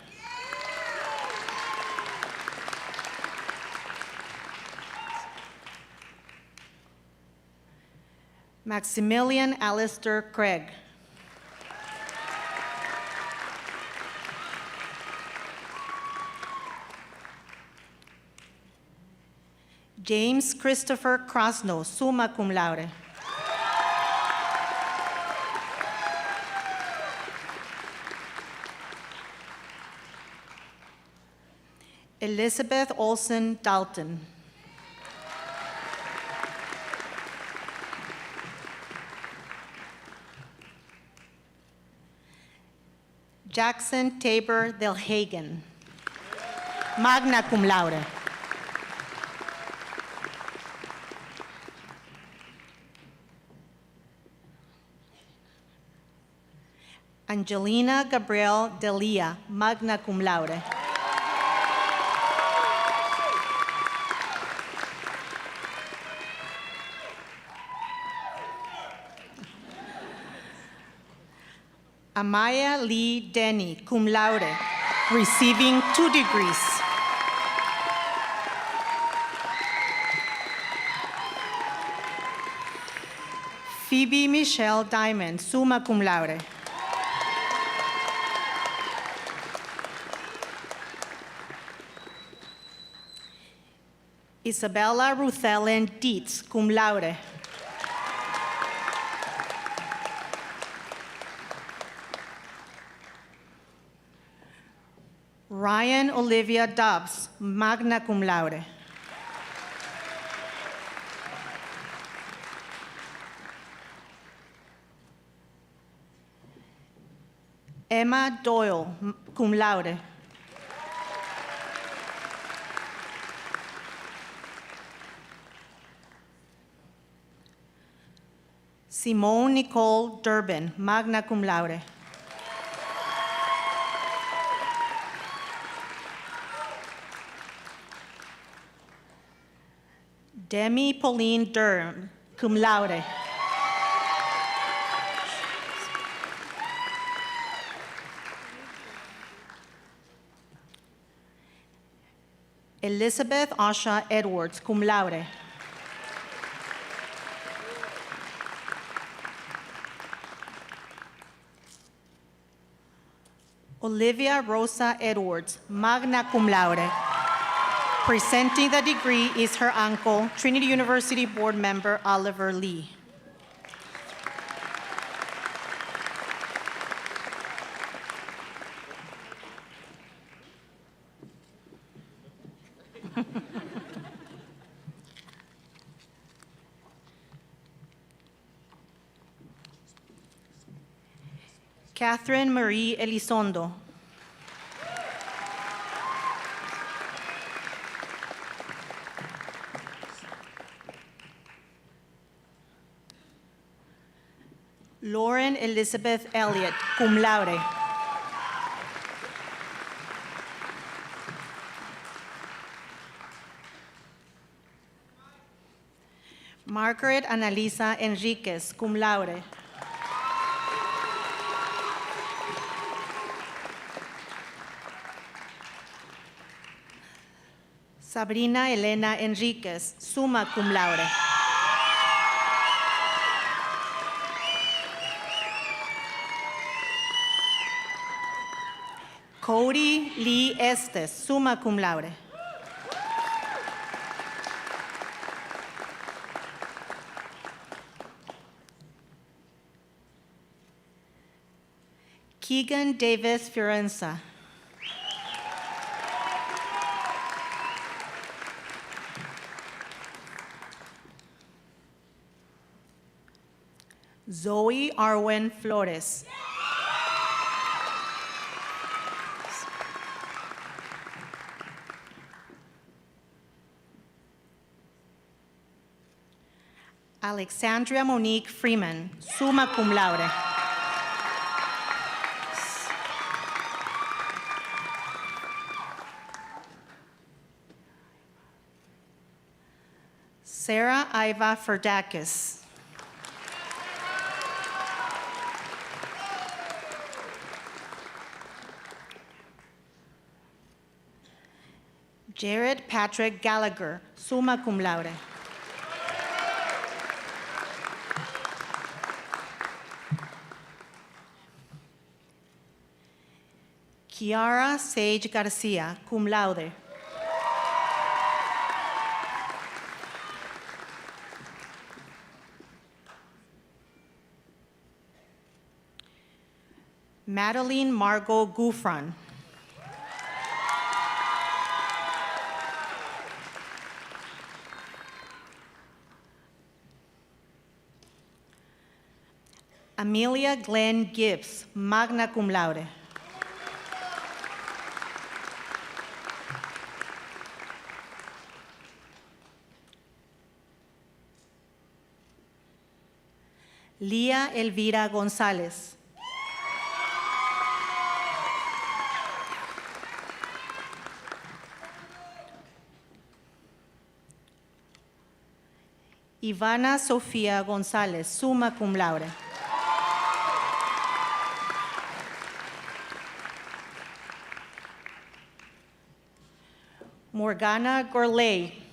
Maximilian Alistair Craig. James Christopher Krasno, summa cum laude. Elizabeth Olsen Dalton. Jackson Tabor Del Hagen, magna cum laude. Angelina Gabriel Delia, magna cum laude. Amaya Lee Denny, cum laude, receiving 2 degrees. Phoebe Michelle Diamond, summa cum laude. Isabella Ruthellen Dietz, cum laude. Ryan Olivia Dobbs, magna cum laude. Emma Doyle, cum laude. Simone Nicole Durbin, magna cum laude. Demi Pauline Durham, cum laude. Elizabeth Asha Edwards, cum laude. Olivia Rosa Edwards, magna cum laude. Presenting the degree is her uncle, Trinity University board member Oliver Lee. Catherine Marie Elizondo. Lauren Elizabeth Elliott, cum laude. Margaret Analisa Enriquez, cum laude. Sabrina Elena Enriquez, summa cum laude. Cody Lee Estes, summa cum laude. Keegan Davis Fiorenza. Zoe Arwen Flores. Alexandria Monique Freeman, summa cum laude. Sarah Iva Ferdakis. Jared Patrick Gallagher, summa cum laude. Kiara Sage Garcia, cum laude. Madeline Margot Gouffran. Amelia Glenn Gibbs, magna cum laude. Lía Elvira González. Ivana Sofía González, summa cum laude. Morgana Gorley.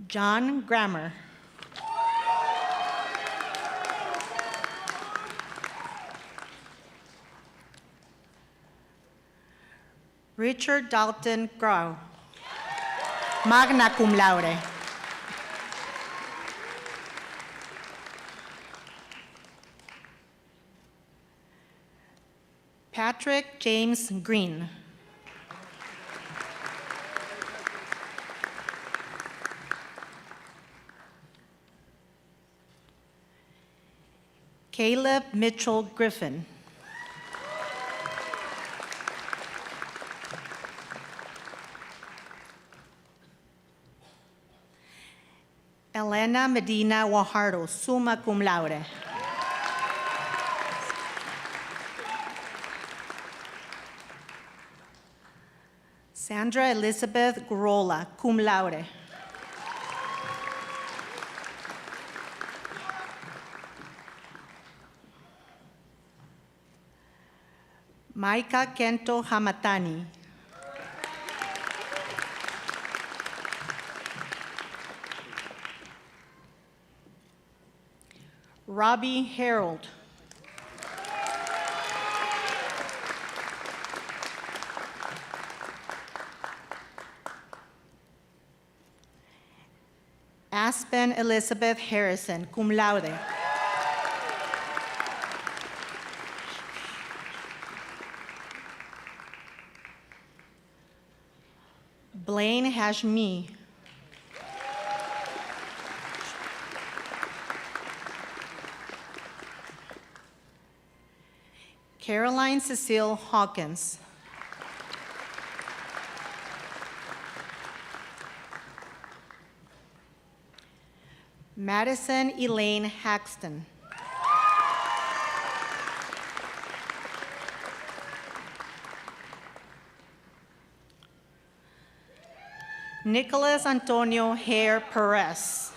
John Grammer. Richard Dalton Grau, magna cum laude. Patrick James Green. Caleb Mitchell Griffin. Elena Medina Guajardo, summa cum laude. Sandra Elizabeth Gurola, cum laude. Maika Kento Hamatani. Robbie Harold. Aspen Elizabeth Harrison, cum laude. Blaine Hashmi. Caroline Cecile Hawkins. Madison Elaine Haxton. Nicholas Antonio Hare Perez.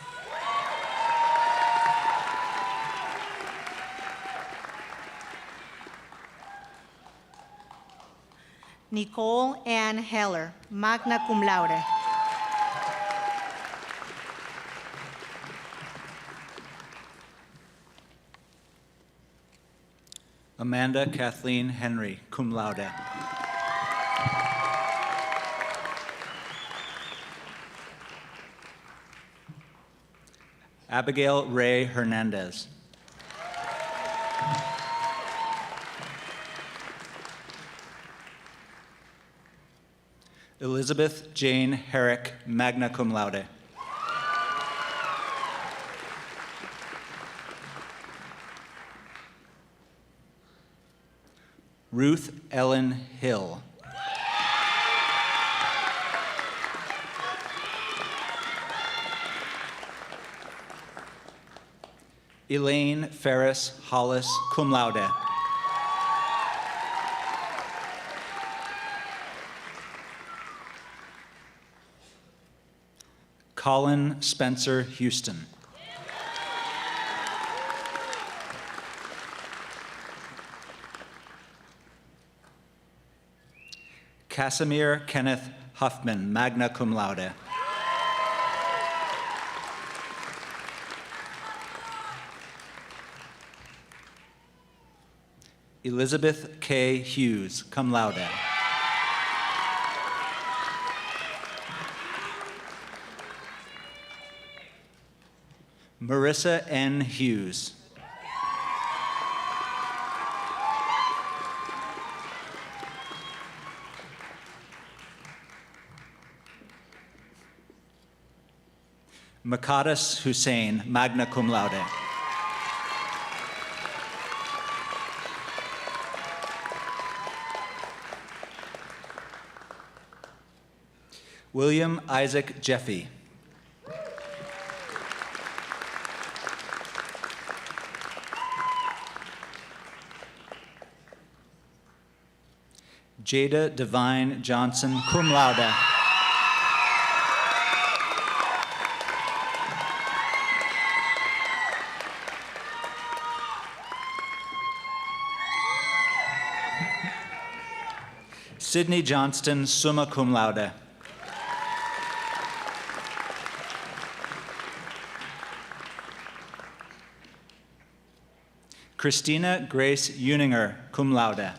Nicole Ann Heller, magna cum laude. Amanda Kathleen Henry, cum laude. Abigail Ray Hernandez. Elizabeth Jane Herrick, magna cum laude. Ruth Ellen Hill. Elaine Ferris Hollis, cum laude. Colin Spencer Houston. Casimir Kenneth Huffman, magna cum laude. Elizabeth K. Hughes, cum laude. Marissa N. Hughes. Makadas Hussein, magna cum laude. William Isaac Jeffy. Jada Divine Johnson, cum laude. Sydney Johnston, summa cum laude. Christina Grace Uninger, cum laude.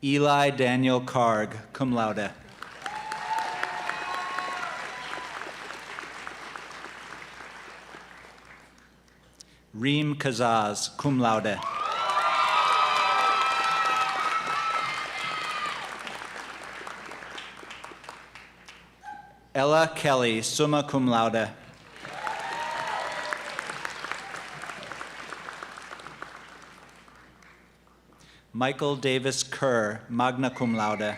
Eli Daniel Karg, cum laude. Reem Kazaz, cum laude. Ella Kelly, summa cum laude. Michael Davis Kerr, magna cum laude.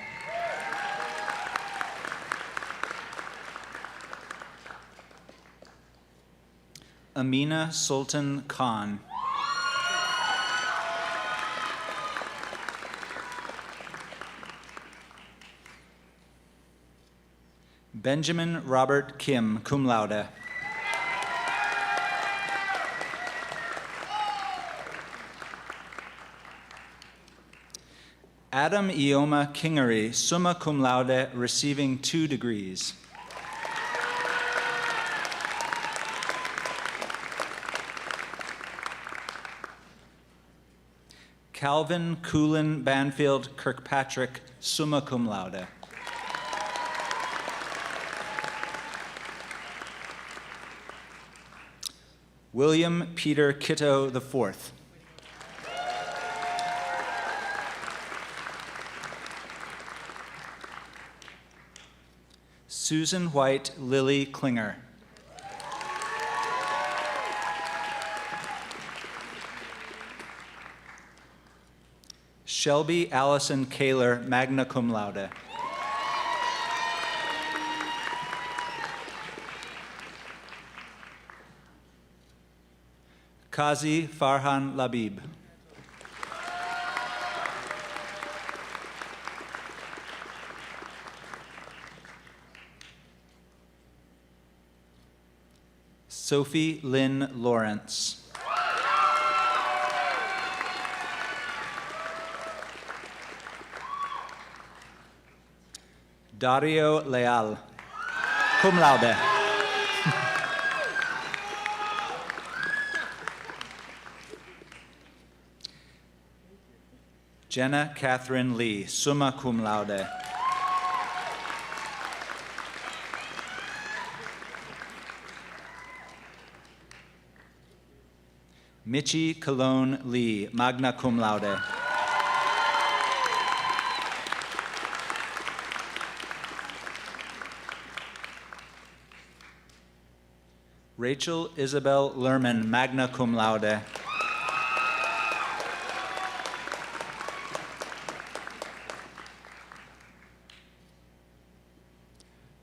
Amina Sultan Khan. Benjamin Robert Kim, cum laude. Adam Ioma Kingery, summa cum laude, receiving 2 degrees. Calvin Coolin Banfield Kirkpatrick, summa cum laude. William Peter Kitto IV. Susan White Lily Klinger. Shelby Allison Kaler, magna cum laude. Kazi Farhan Labib. Sophie Lynn Lawrence. Dario Leal, cum laude. Jenna Catherine Lee, summa cum laude. Michi Cologne Lee, magna cum laude. Rachel Isabel Lerman, magna cum laude.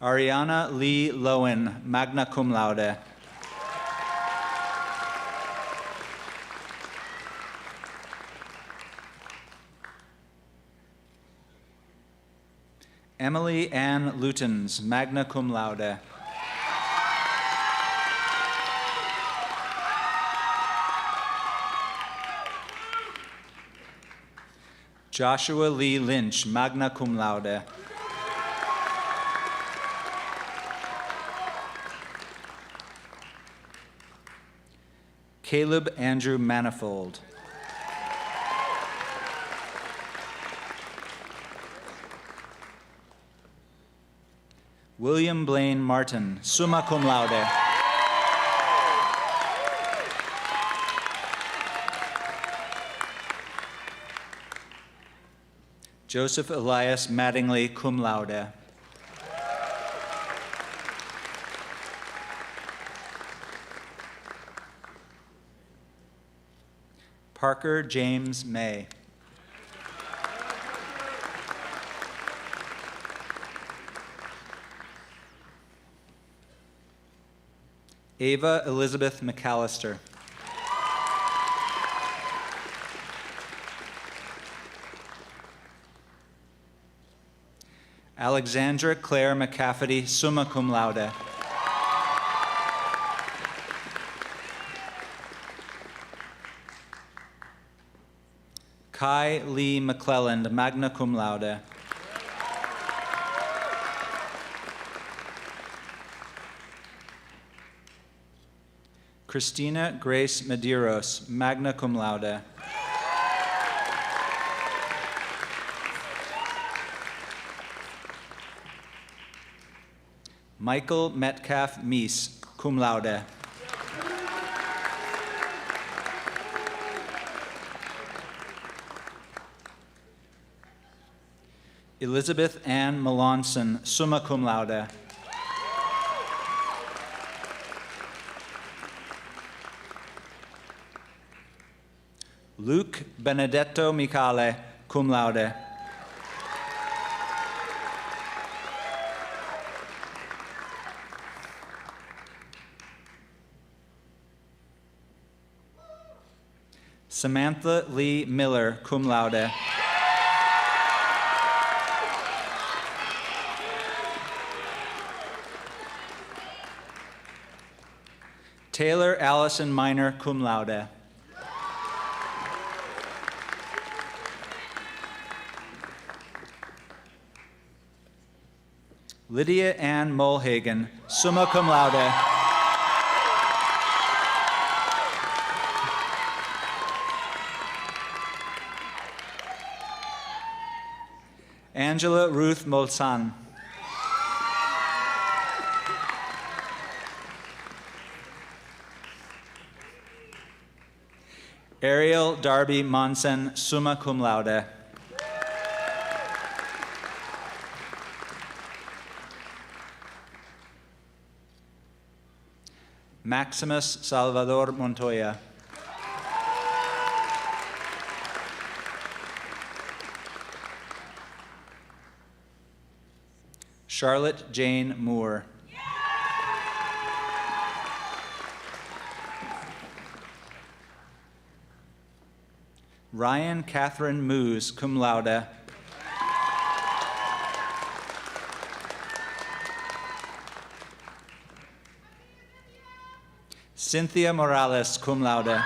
Ariana Lee Lowen, magna cum laude. Emily Ann Lutens, magna cum laude. Joshua Lee Lynch, magna cum laude. Caleb Andrew Manifold. William Blaine Martin, summa cum laude. Joseph Elias Mattingly, cum laude. Parker James May. Ava Elizabeth McAllister. Alexandra Claire McCafferty, summa cum laude. Kai Lee McClelland, magna cum laude. Christina Grace Medeiros, magna cum laude. Michael Metcalf Meese, cum laude. Elizabeth Ann Melanson, summa cum laude. Luke Benedetto Micale, cum laude. Samantha Lee Miller, cum laude. Taylor Allison Minor, cum laude. Lydia Ann Mulhagen, summa cum laude. Angela Ruth Molsan. Ariel Darby Monsen, summa cum laude. Maximus Salvador Montoya. Charlotte Jane Moore. Ryan Catherine Moose, cum laude. Cynthia Morales, cum laude.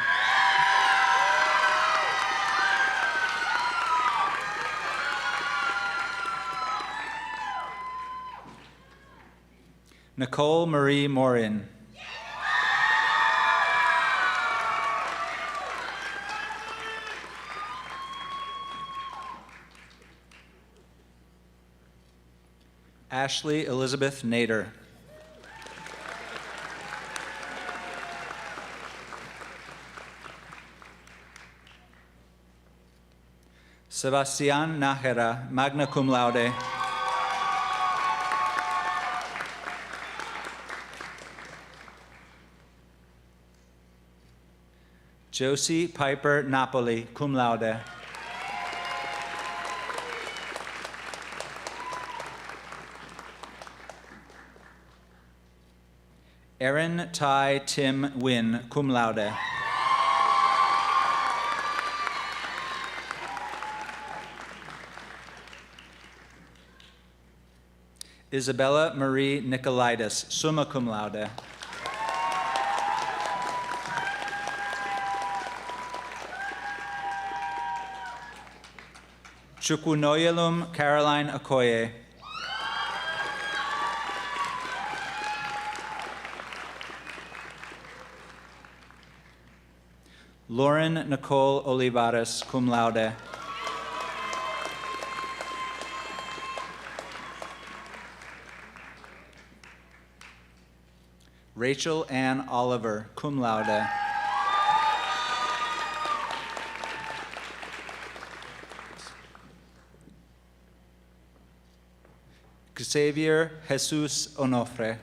Nicole Marie Morin. Ashley Elizabeth Nader. Sebastián Nájera, magna cum laude. Josie Piper Napoli, cum laude. Erin Tai Tim Win, cum laude. Isabella Marie Nicolaitis, summa cum laude. Chukwunoyelum Caroline Okoye. Lauren Nicole Olivares, cum laude. Rachel Ann Oliver, cum laude. Xavier Jesus Onofre.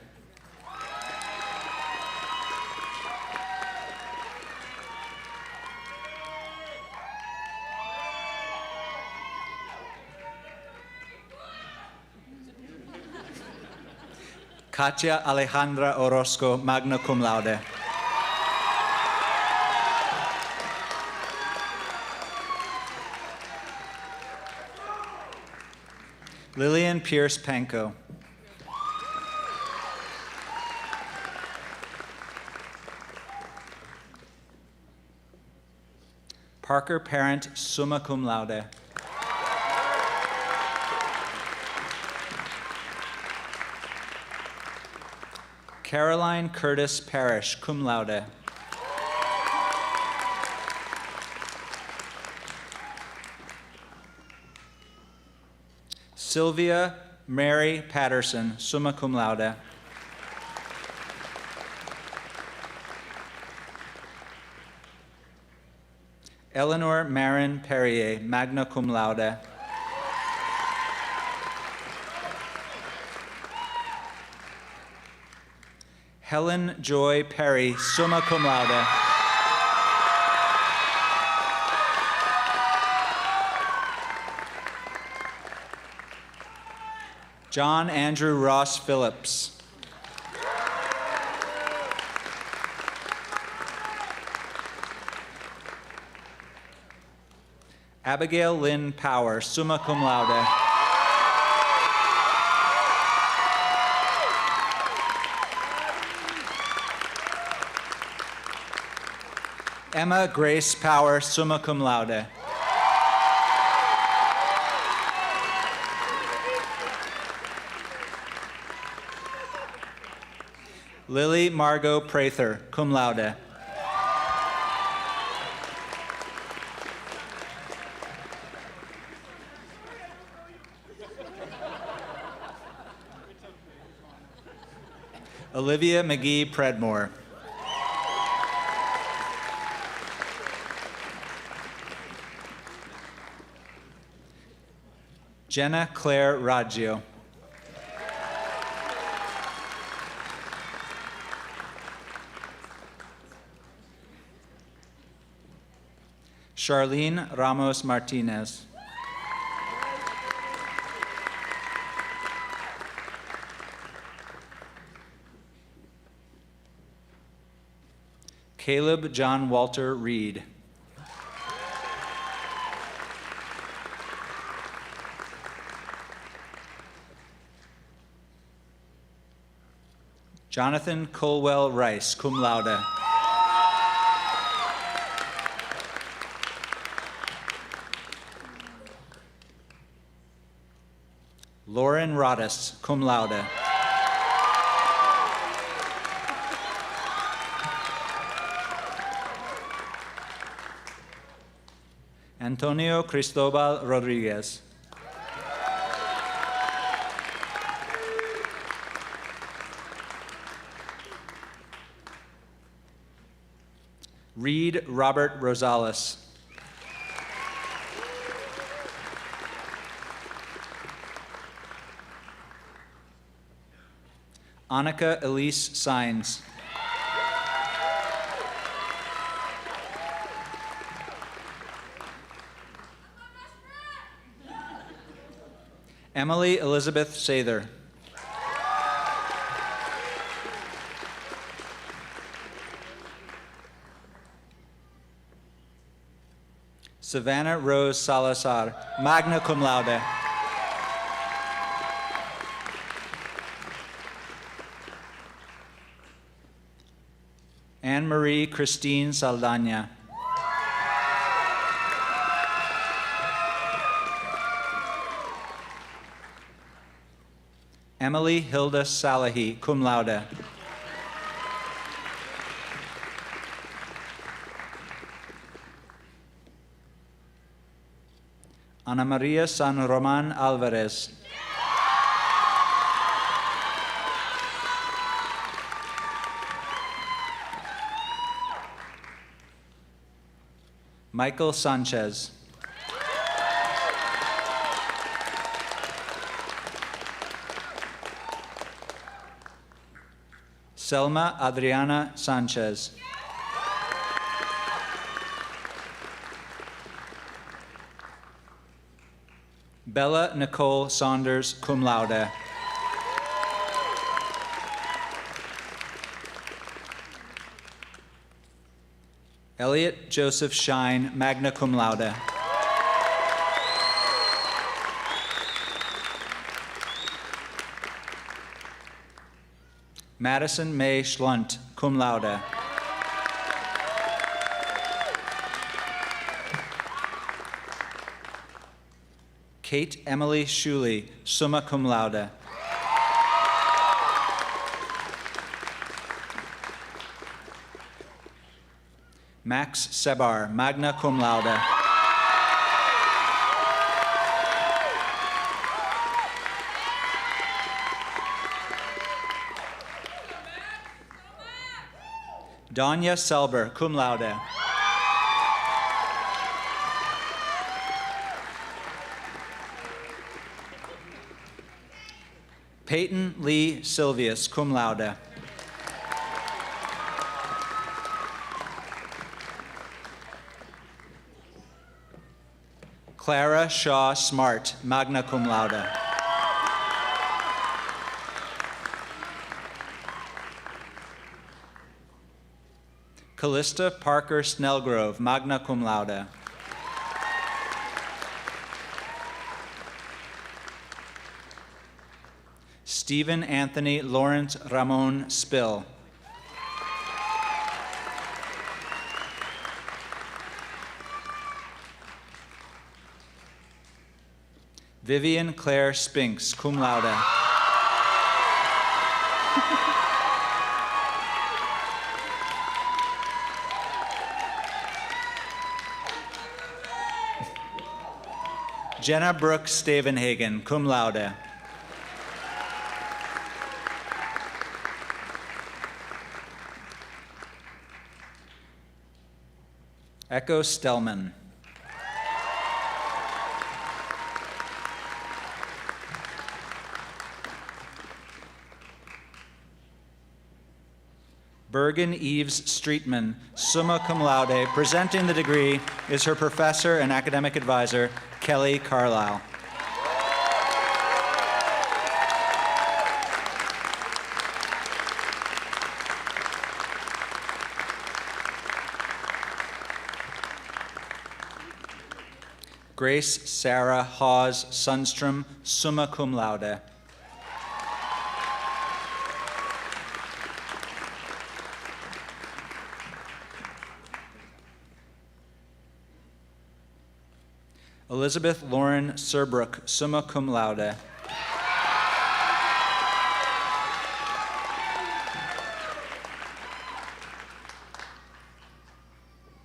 Katia Alejandra Orozco, magna cum laude. Lillian Pierce Panko. Parker Parent, summa cum laude. Caroline Curtis Parrish, cum laude. Sylvia Mary Patterson, summa cum laude. Eleanor Marin Perrier, magna cum laude. Helen Joy Perry, summa cum laude. John Andrew Ross Phillips. Abigail Lynn Power, summa cum laude. Emma Grace Power, summa cum laude. Lily Margot Prather, cum laude. Olivia McGee Predmore. Jenna Claire Raggio. Charlene Ramos Martinez. Caleb John Walter Reed. Jonathan Colwell Rice, cum laude. Lauren Rodis, cum laude. Antonio Cristobal Rodriguez. Reed Robert Rosales. Annika Elise Sines. Emily Elizabeth Sather. Savannah Rose Salazar, magna cum laude. Anne-Marie Christine Saldana. Emily Hilda Salahi, cum laude. Ana Maria San Roman Alvarez. Michael Sanchez. Selma Adriana Sanchez. Bella Nicole Saunders, cum laude. Elliot Joseph Shine, magna cum laude. Madison May Schlunt, cum laude. Kate Emily Shuley, summa cum laude. Max Sebar, magna cum laude. Danya Selber, cum laude. Peyton Lee Silvius, cum laude. Clara Shaw Smart, magna cum laude. Callista Parker Snellgrove, magna cum laude. Stephen Anthony Lawrence Ramon Spill. Vivian Claire Spinks, cum laude. Jenna Brooke Stavenhagen, cum laude. Echo Stellman. Bergen Eves Streetman, summa cum laude. Presenting the degree is her professor and academic advisor, Kelly Carlisle. Grace Sarah Hawes Sundstrom, summa cum laude. Elizabeth Lauren Serbrook, summa cum laude.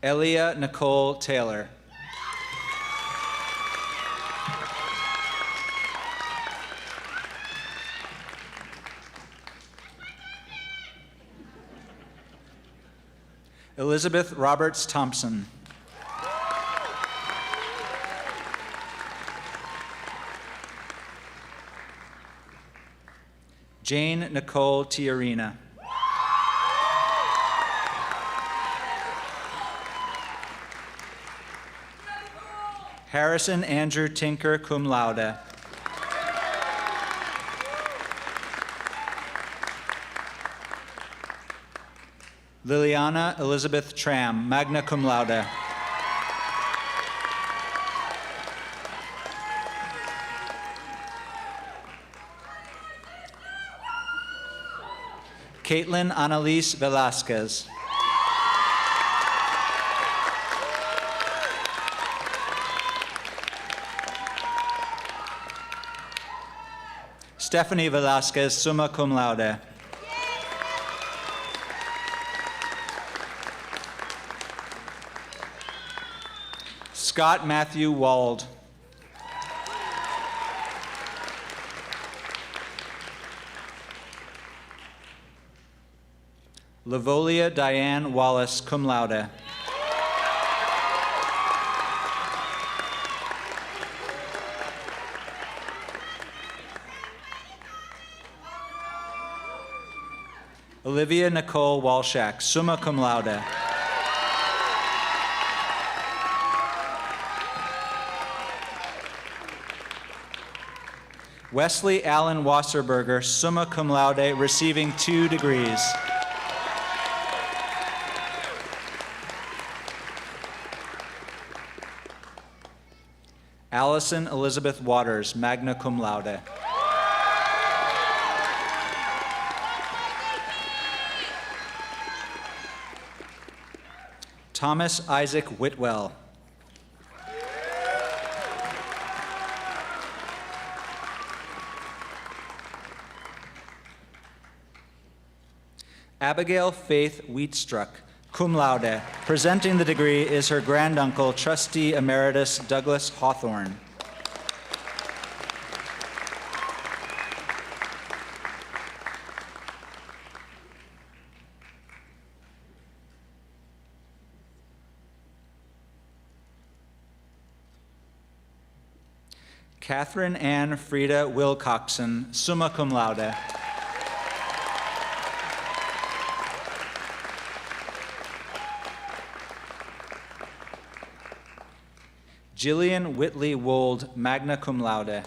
Elia Nicole Taylor. Elizabeth Roberts Thompson. Jane Nicole Tiarina. Harrison Andrew Tinker, cum laude. Liliana Elizabeth Tram, magna cum laude. Caitlin Annalise Velasquez. Stephanie Velasquez, summa cum laude. Scott Matthew Wald. Lavolia Diane Wallace, cum laude. Olivia Nicole Walshak, summa cum laude. Wesley Allen Wasserberger, summa cum laude, receiving 2 degrees. Allison Elizabeth Waters, magna cum laude. Thomas Isaac Whitwell. Abigail Faith Wheatstruck, cum laude. Presenting the degree is her granduncle, Trustee Emeritus Douglas Hawthorne. Catherine Ann Frida Wilcoxon, summa cum laude. Jillian Whitley Wold, magna cum laude.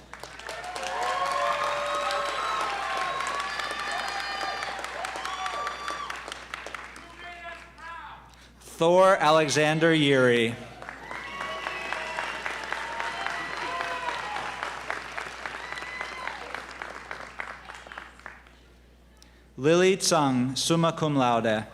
Thor Alexander Yuri. Lily Tsung, summa cum laude.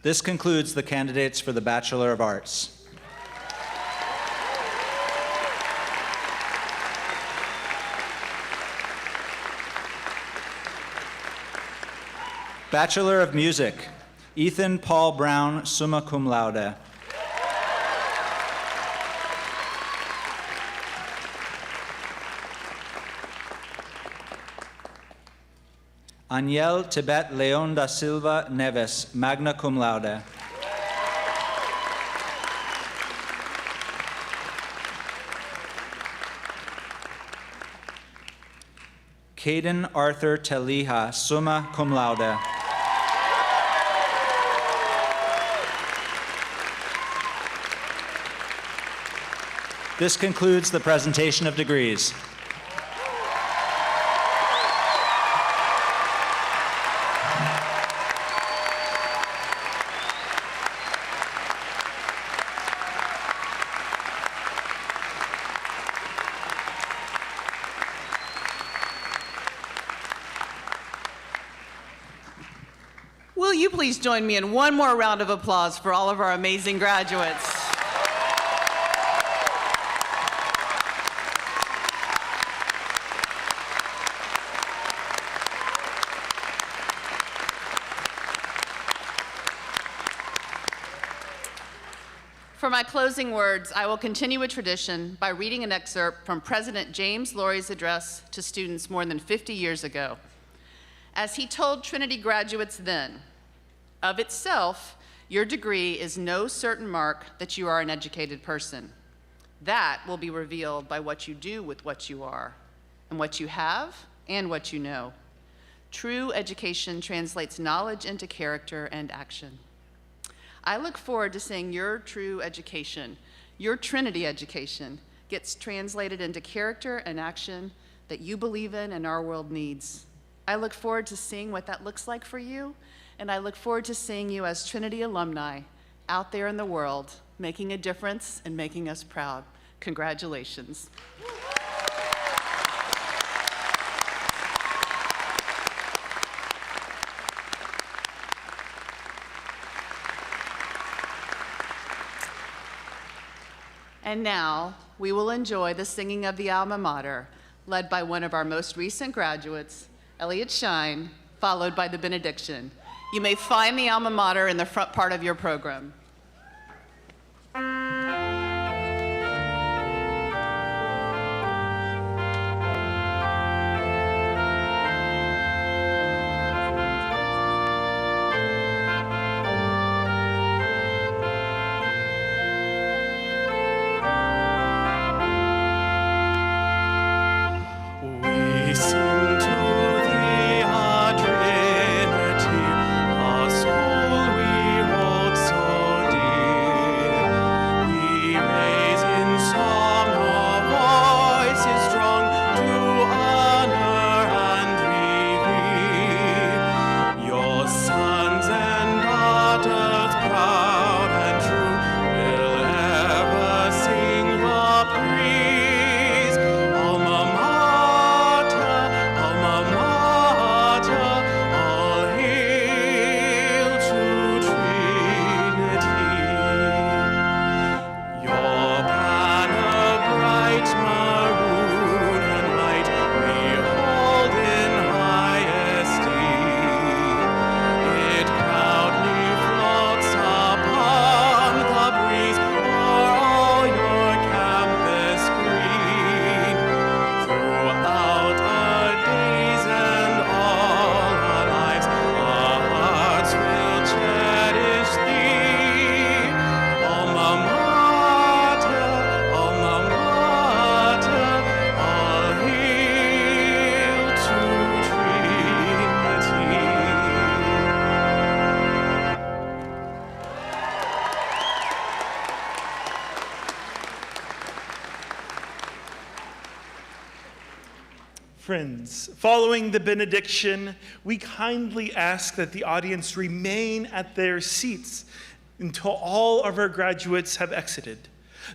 This concludes the candidates for the Bachelor of Arts. Bachelor of Music, Ethan Paul Brown, summa cum laude. Aniel Tibet Leon da Silva Neves, magna cum laude. Caden Arthur Teliha, summa cum laude. This concludes the presentation of degrees. Will you please join me in one more round of applause for all of our amazing graduates? For my closing words, I will continue a tradition by reading an excerpt from President James Laurie's address to students more than 50 years ago. As he told Trinity graduates then, "Of itself, your degree is no certain mark that you are an educated person. That will be revealed by what you do with what you are, and what you have, and what you know. True education translates knowledge into character and action." I look forward to seeing your true education, your Trinity education, gets translated into character and action that you believe in and our world needs. I look forward to seeing what that looks like for you, and I look forward to seeing you as Trinity alumni out there in the world, making a difference and making us proud. Congratulations. And now, we will enjoy the singing of the Alma Mater, led by one of our most recent graduates, Elliot Shine, followed by the benediction. You may find the Alma Mater in the front part of your program. Friends, following the benediction, we kindly ask that the audience remain at their seats until all of our graduates have exited.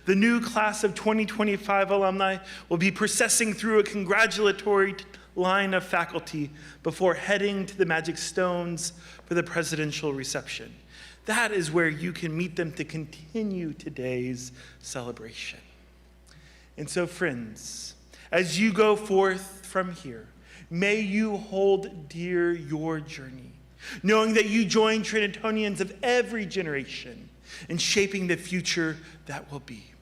The new class of 2025 alumni will be processing through a congratulatory line of faculty before heading to the Magic Stones for the presidential reception. That is where you can meet them to continue today's celebration. And so, friends, as you go forth from here, may you hold dear your journey, knowing that you join Trinitonians of every generation in shaping the future that will be.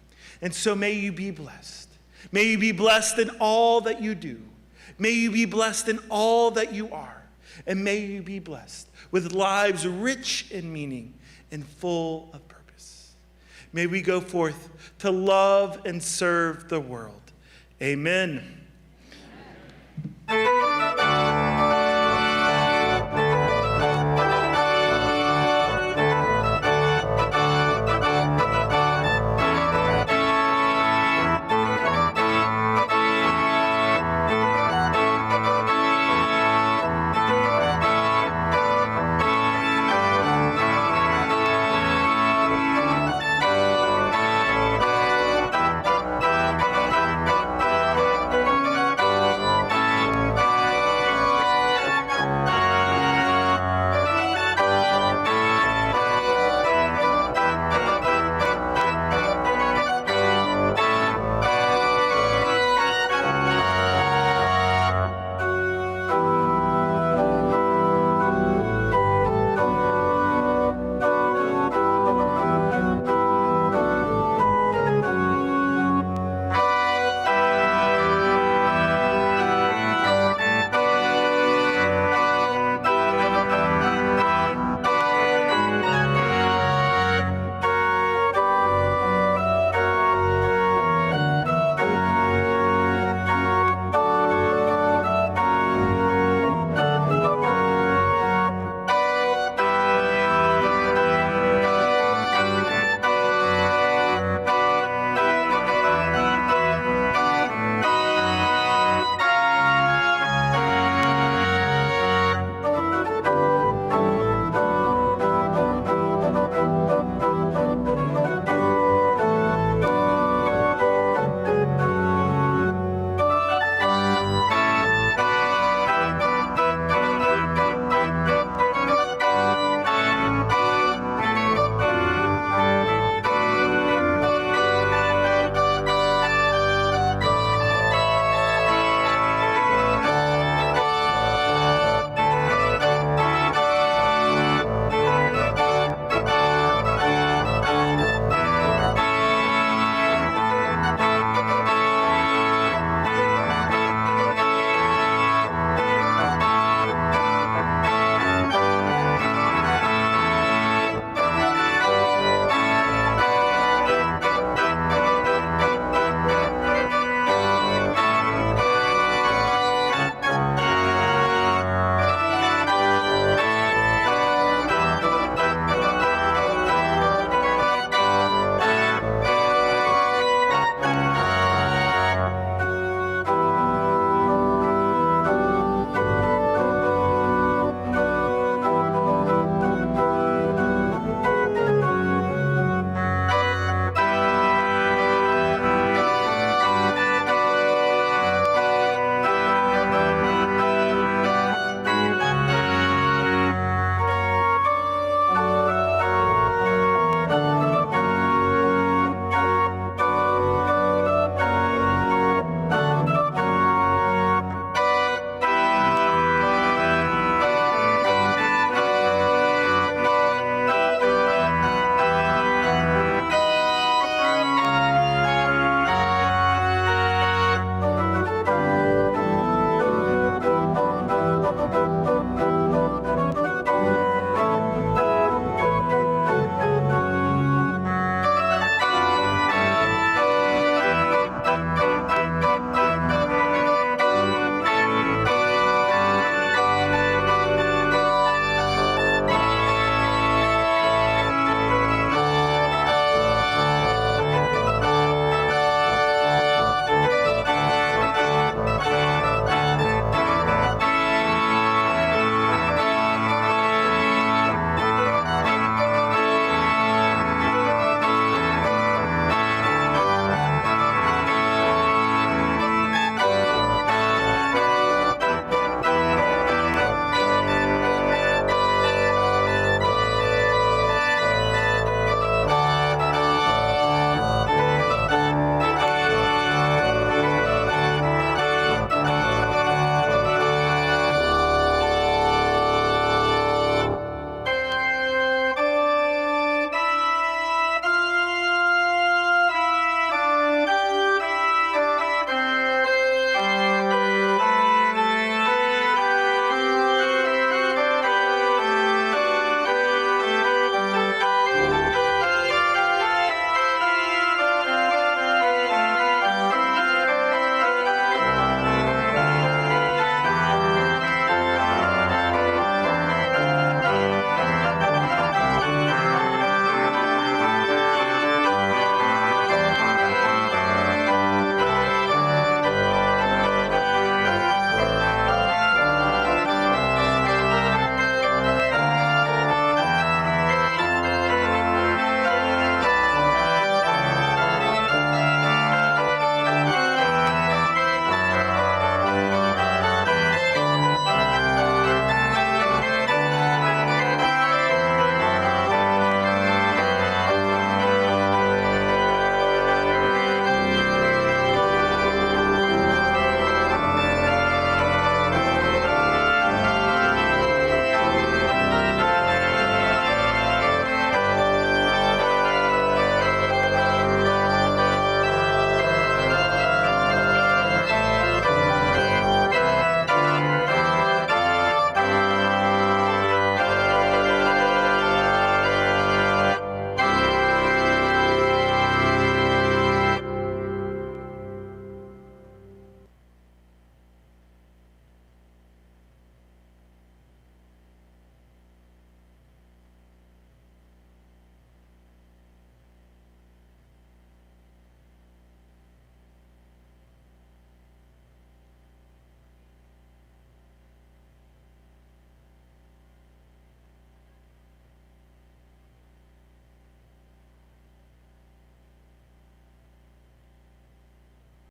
And so may you be blessed. May you be blessed in all that you do. May you be blessed in all that you are. And may you be blessed with lives rich in meaning and full of purpose. May we go forth to love and serve the world. Amen.